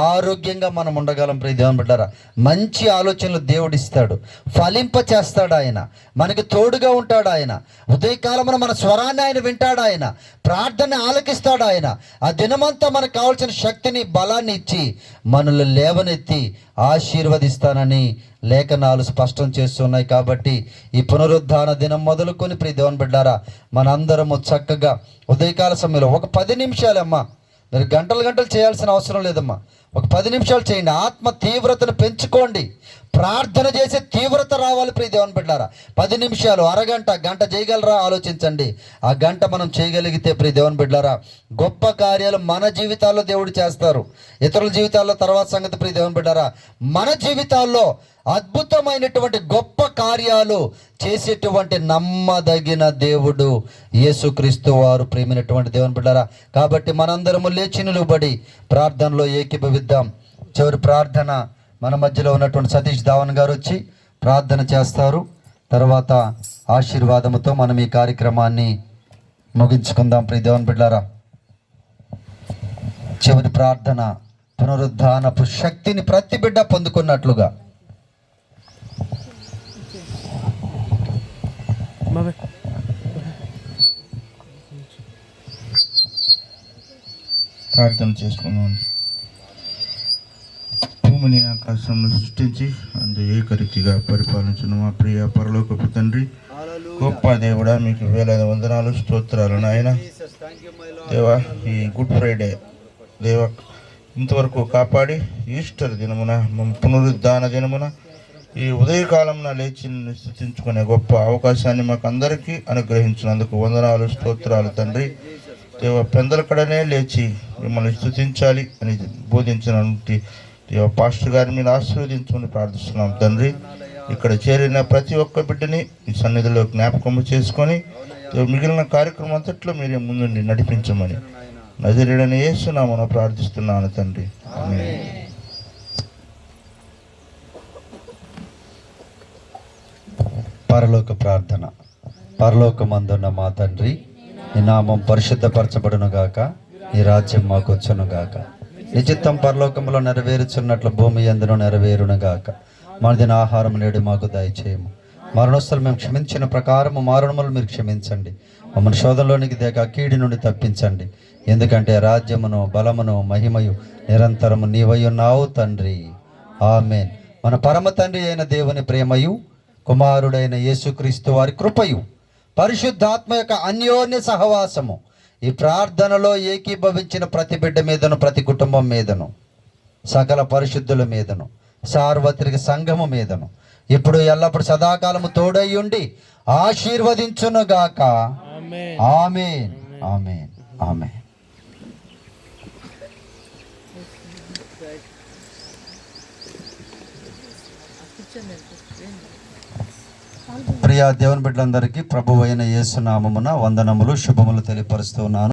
[SPEAKER 1] ఆరోగ్యంగా మనం ఉండగలం ప్రియ దేవుని బిడ్డలారా. మంచి ఆలోచనలు దేవుడిస్తాడు, ఫలింప చేస్తాడు ఆయన, మనకి తోడుగా ఉంటాడు ఆయన. ఉదయకాలమున మన స్వరాన్ని ఆయన వింటాడు, ఆయన ప్రార్థన ఆలకిస్తాడు ఆయన. ఆ దినమంతా మనకు కావాల్సిన శక్తిని, బలాన్ని ఇచ్చి మనల్ని లేవనెత్తి ఆశీర్వదిస్తానని లేఖనాలు స్పష్టం చేస్తున్నాయి. కాబట్టి ఈ పునరుద్ధాన దినం మొదలుకొని ప్రియ దేవుని బిడ్డలారా, మనందరము చక్కగా ఉదయకాల సమయంలో ఒక 10 నిమిషాలమ్మా, మీరు గంటలు చేయాల్సిన అవసరం లేదమ్మా, ఒక 10 నిమిషాలు చేయండి. ఆత్మ తీవ్రతను పెంచుకోండి. ప్రార్థన చేసే తీవ్రత రావాలి ప్రియ దేవుని బిడ్డలారా. 10 నిమిషాలు, అరగంట, గంట చేయగలరా? ఆలోచించండి. ఆ గంట మనం చేయగలిగితే ప్రియ దేవుని బిడ్డలారా, గొప్ప కార్యాలు మన జీవితాల్లో దేవుడు చేస్తారు. ఇతరుల జీవితాల్లో తర్వాత సంగతి ప్రియ దేవుని బిడ్డలారా. మన జీవితాల్లో అద్భుతమైనటువంటి గొప్ప కార్యాలు చేసేటువంటి నమ్మదగిన దేవుడు యేసుక్రీస్తు వారు ప్రేమైనటువంటి దేవుని బిడ్డలారా. కాబట్టి మనందరము లేచి నిలువబడి ప్రార్థనలో ఏకీభవిద్దాం. చివరి ప్రార్థన మన మధ్యలో ఉన్నటువంటి సతీష్ ధావన్ గారు వచ్చి ప్రార్థన చేస్తారు. తర్వాత ఆశీర్వాదముతో మనం ఈ కార్యక్రమాన్ని ముగించుకుందాం ప్రియ దేవుని బిడ్డలారా. చివరి ప్రార్థన పునరుద్ధానపు శక్తిని ప్రతి బిడ్డ పొందుకున్నట్లుగా
[SPEAKER 3] ప్రార్థన చేసుకుందాం.
[SPEAKER 6] భూమిని ఆకాశంలో సృష్టించి అందు ఏకరీతిగా పరిపాలించిన మా ప్రియ పరలోకపు తండ్రి, గొప్ప దేవుడా, మీకు వేలాది వందనాలు, స్తోత్రాలు నాయన. దేవా, ఈ గుడ్ ఫ్రైడే దేవ ఇంతవరకు కాపాడి ఈస్టర్ దినమున, పునరుద్ధాన దినమున ఈ ఉదయకాలంలో లేచి స్తుతించుకునే గొప్ప అవకాశాన్ని మాకు అందరికీ అనుగ్రహించినందుకు వందనాలు, స్తోత్రాలు తండ్రి. దేవ, పెందల కడనే లేచి మిమ్మల్ని స్తుతించాలి అని బోధించినటువంటి దేవ పాస్టర్ గారిని మీరు ఆశీర్వదించమని ప్రార్థిస్తున్నాం తండ్రి. ఇక్కడ చేరిన ప్రతి ఒక్క బిడ్డని ఈ సన్నిధిలో జ్ఞాపకం చేసుకొని మిగిలిన కార్యక్రమం అంతట్లో మీరే ముందుండి నడిపించమని నజరేయుడైన యేసు నామమున ప్రార్థిస్తున్నాను తండ్రి. ఆమేన్.
[SPEAKER 1] పరలోక ప్రార్థన. పరలోకమందున్న మా తండ్రి, నీ నామం పరిశుద్ధపరచబడునుగాక, నీ రాజ్యం మాకు వచ్చునుగాక, నీ చిత్తం పరలోకంలో నెరవేరుచున్నట్లు భూమి యందును నెరవేరునుగాక. మనదిన ఆహారం నేడు మాకు దయచేయము. మరణోత్సవం మేము క్షమించిన ప్రకారము మారణములు మీరు క్షమించండి. మమ్మల్ని శోధనలోనికి దేక కీడి నుండి తప్పించండి. ఎందుకంటే రాజ్యమును, బలమును, మహిమయు నిరంతరము నీవై ఉన్నావు తండ్రి. ఆమేన్. మన పరమ తండ్రి అయిన దేవుని ప్రేమయు, కుమారుడైన యేసుక్రీస్తు వారి కృపయు, పరిశుద్ధాత్మ యొక్క అన్యోన్య సహవాసము ఈ ప్రార్థనలో ఏకీభవించిన ప్రతి బిడ్డ మీదను, ప్రతి కుటుంబం మీదను, సకల పరిశుద్ధుల మీదను, సార్వత్రిక సంఘము మీదను ఇప్పుడు ఎల్లప్పుడు సదాకాలము తోడై ఉండి ఆశీర్వదించునుగాక. ఆమేన్. ఆమేన్. ఆమేన్. ప్రియా దేవుని బిడ్డలందరికీ ప్రభువైన యేసు నామమున వందనములు, శుభములు తెలియపరుస్తున్నాను.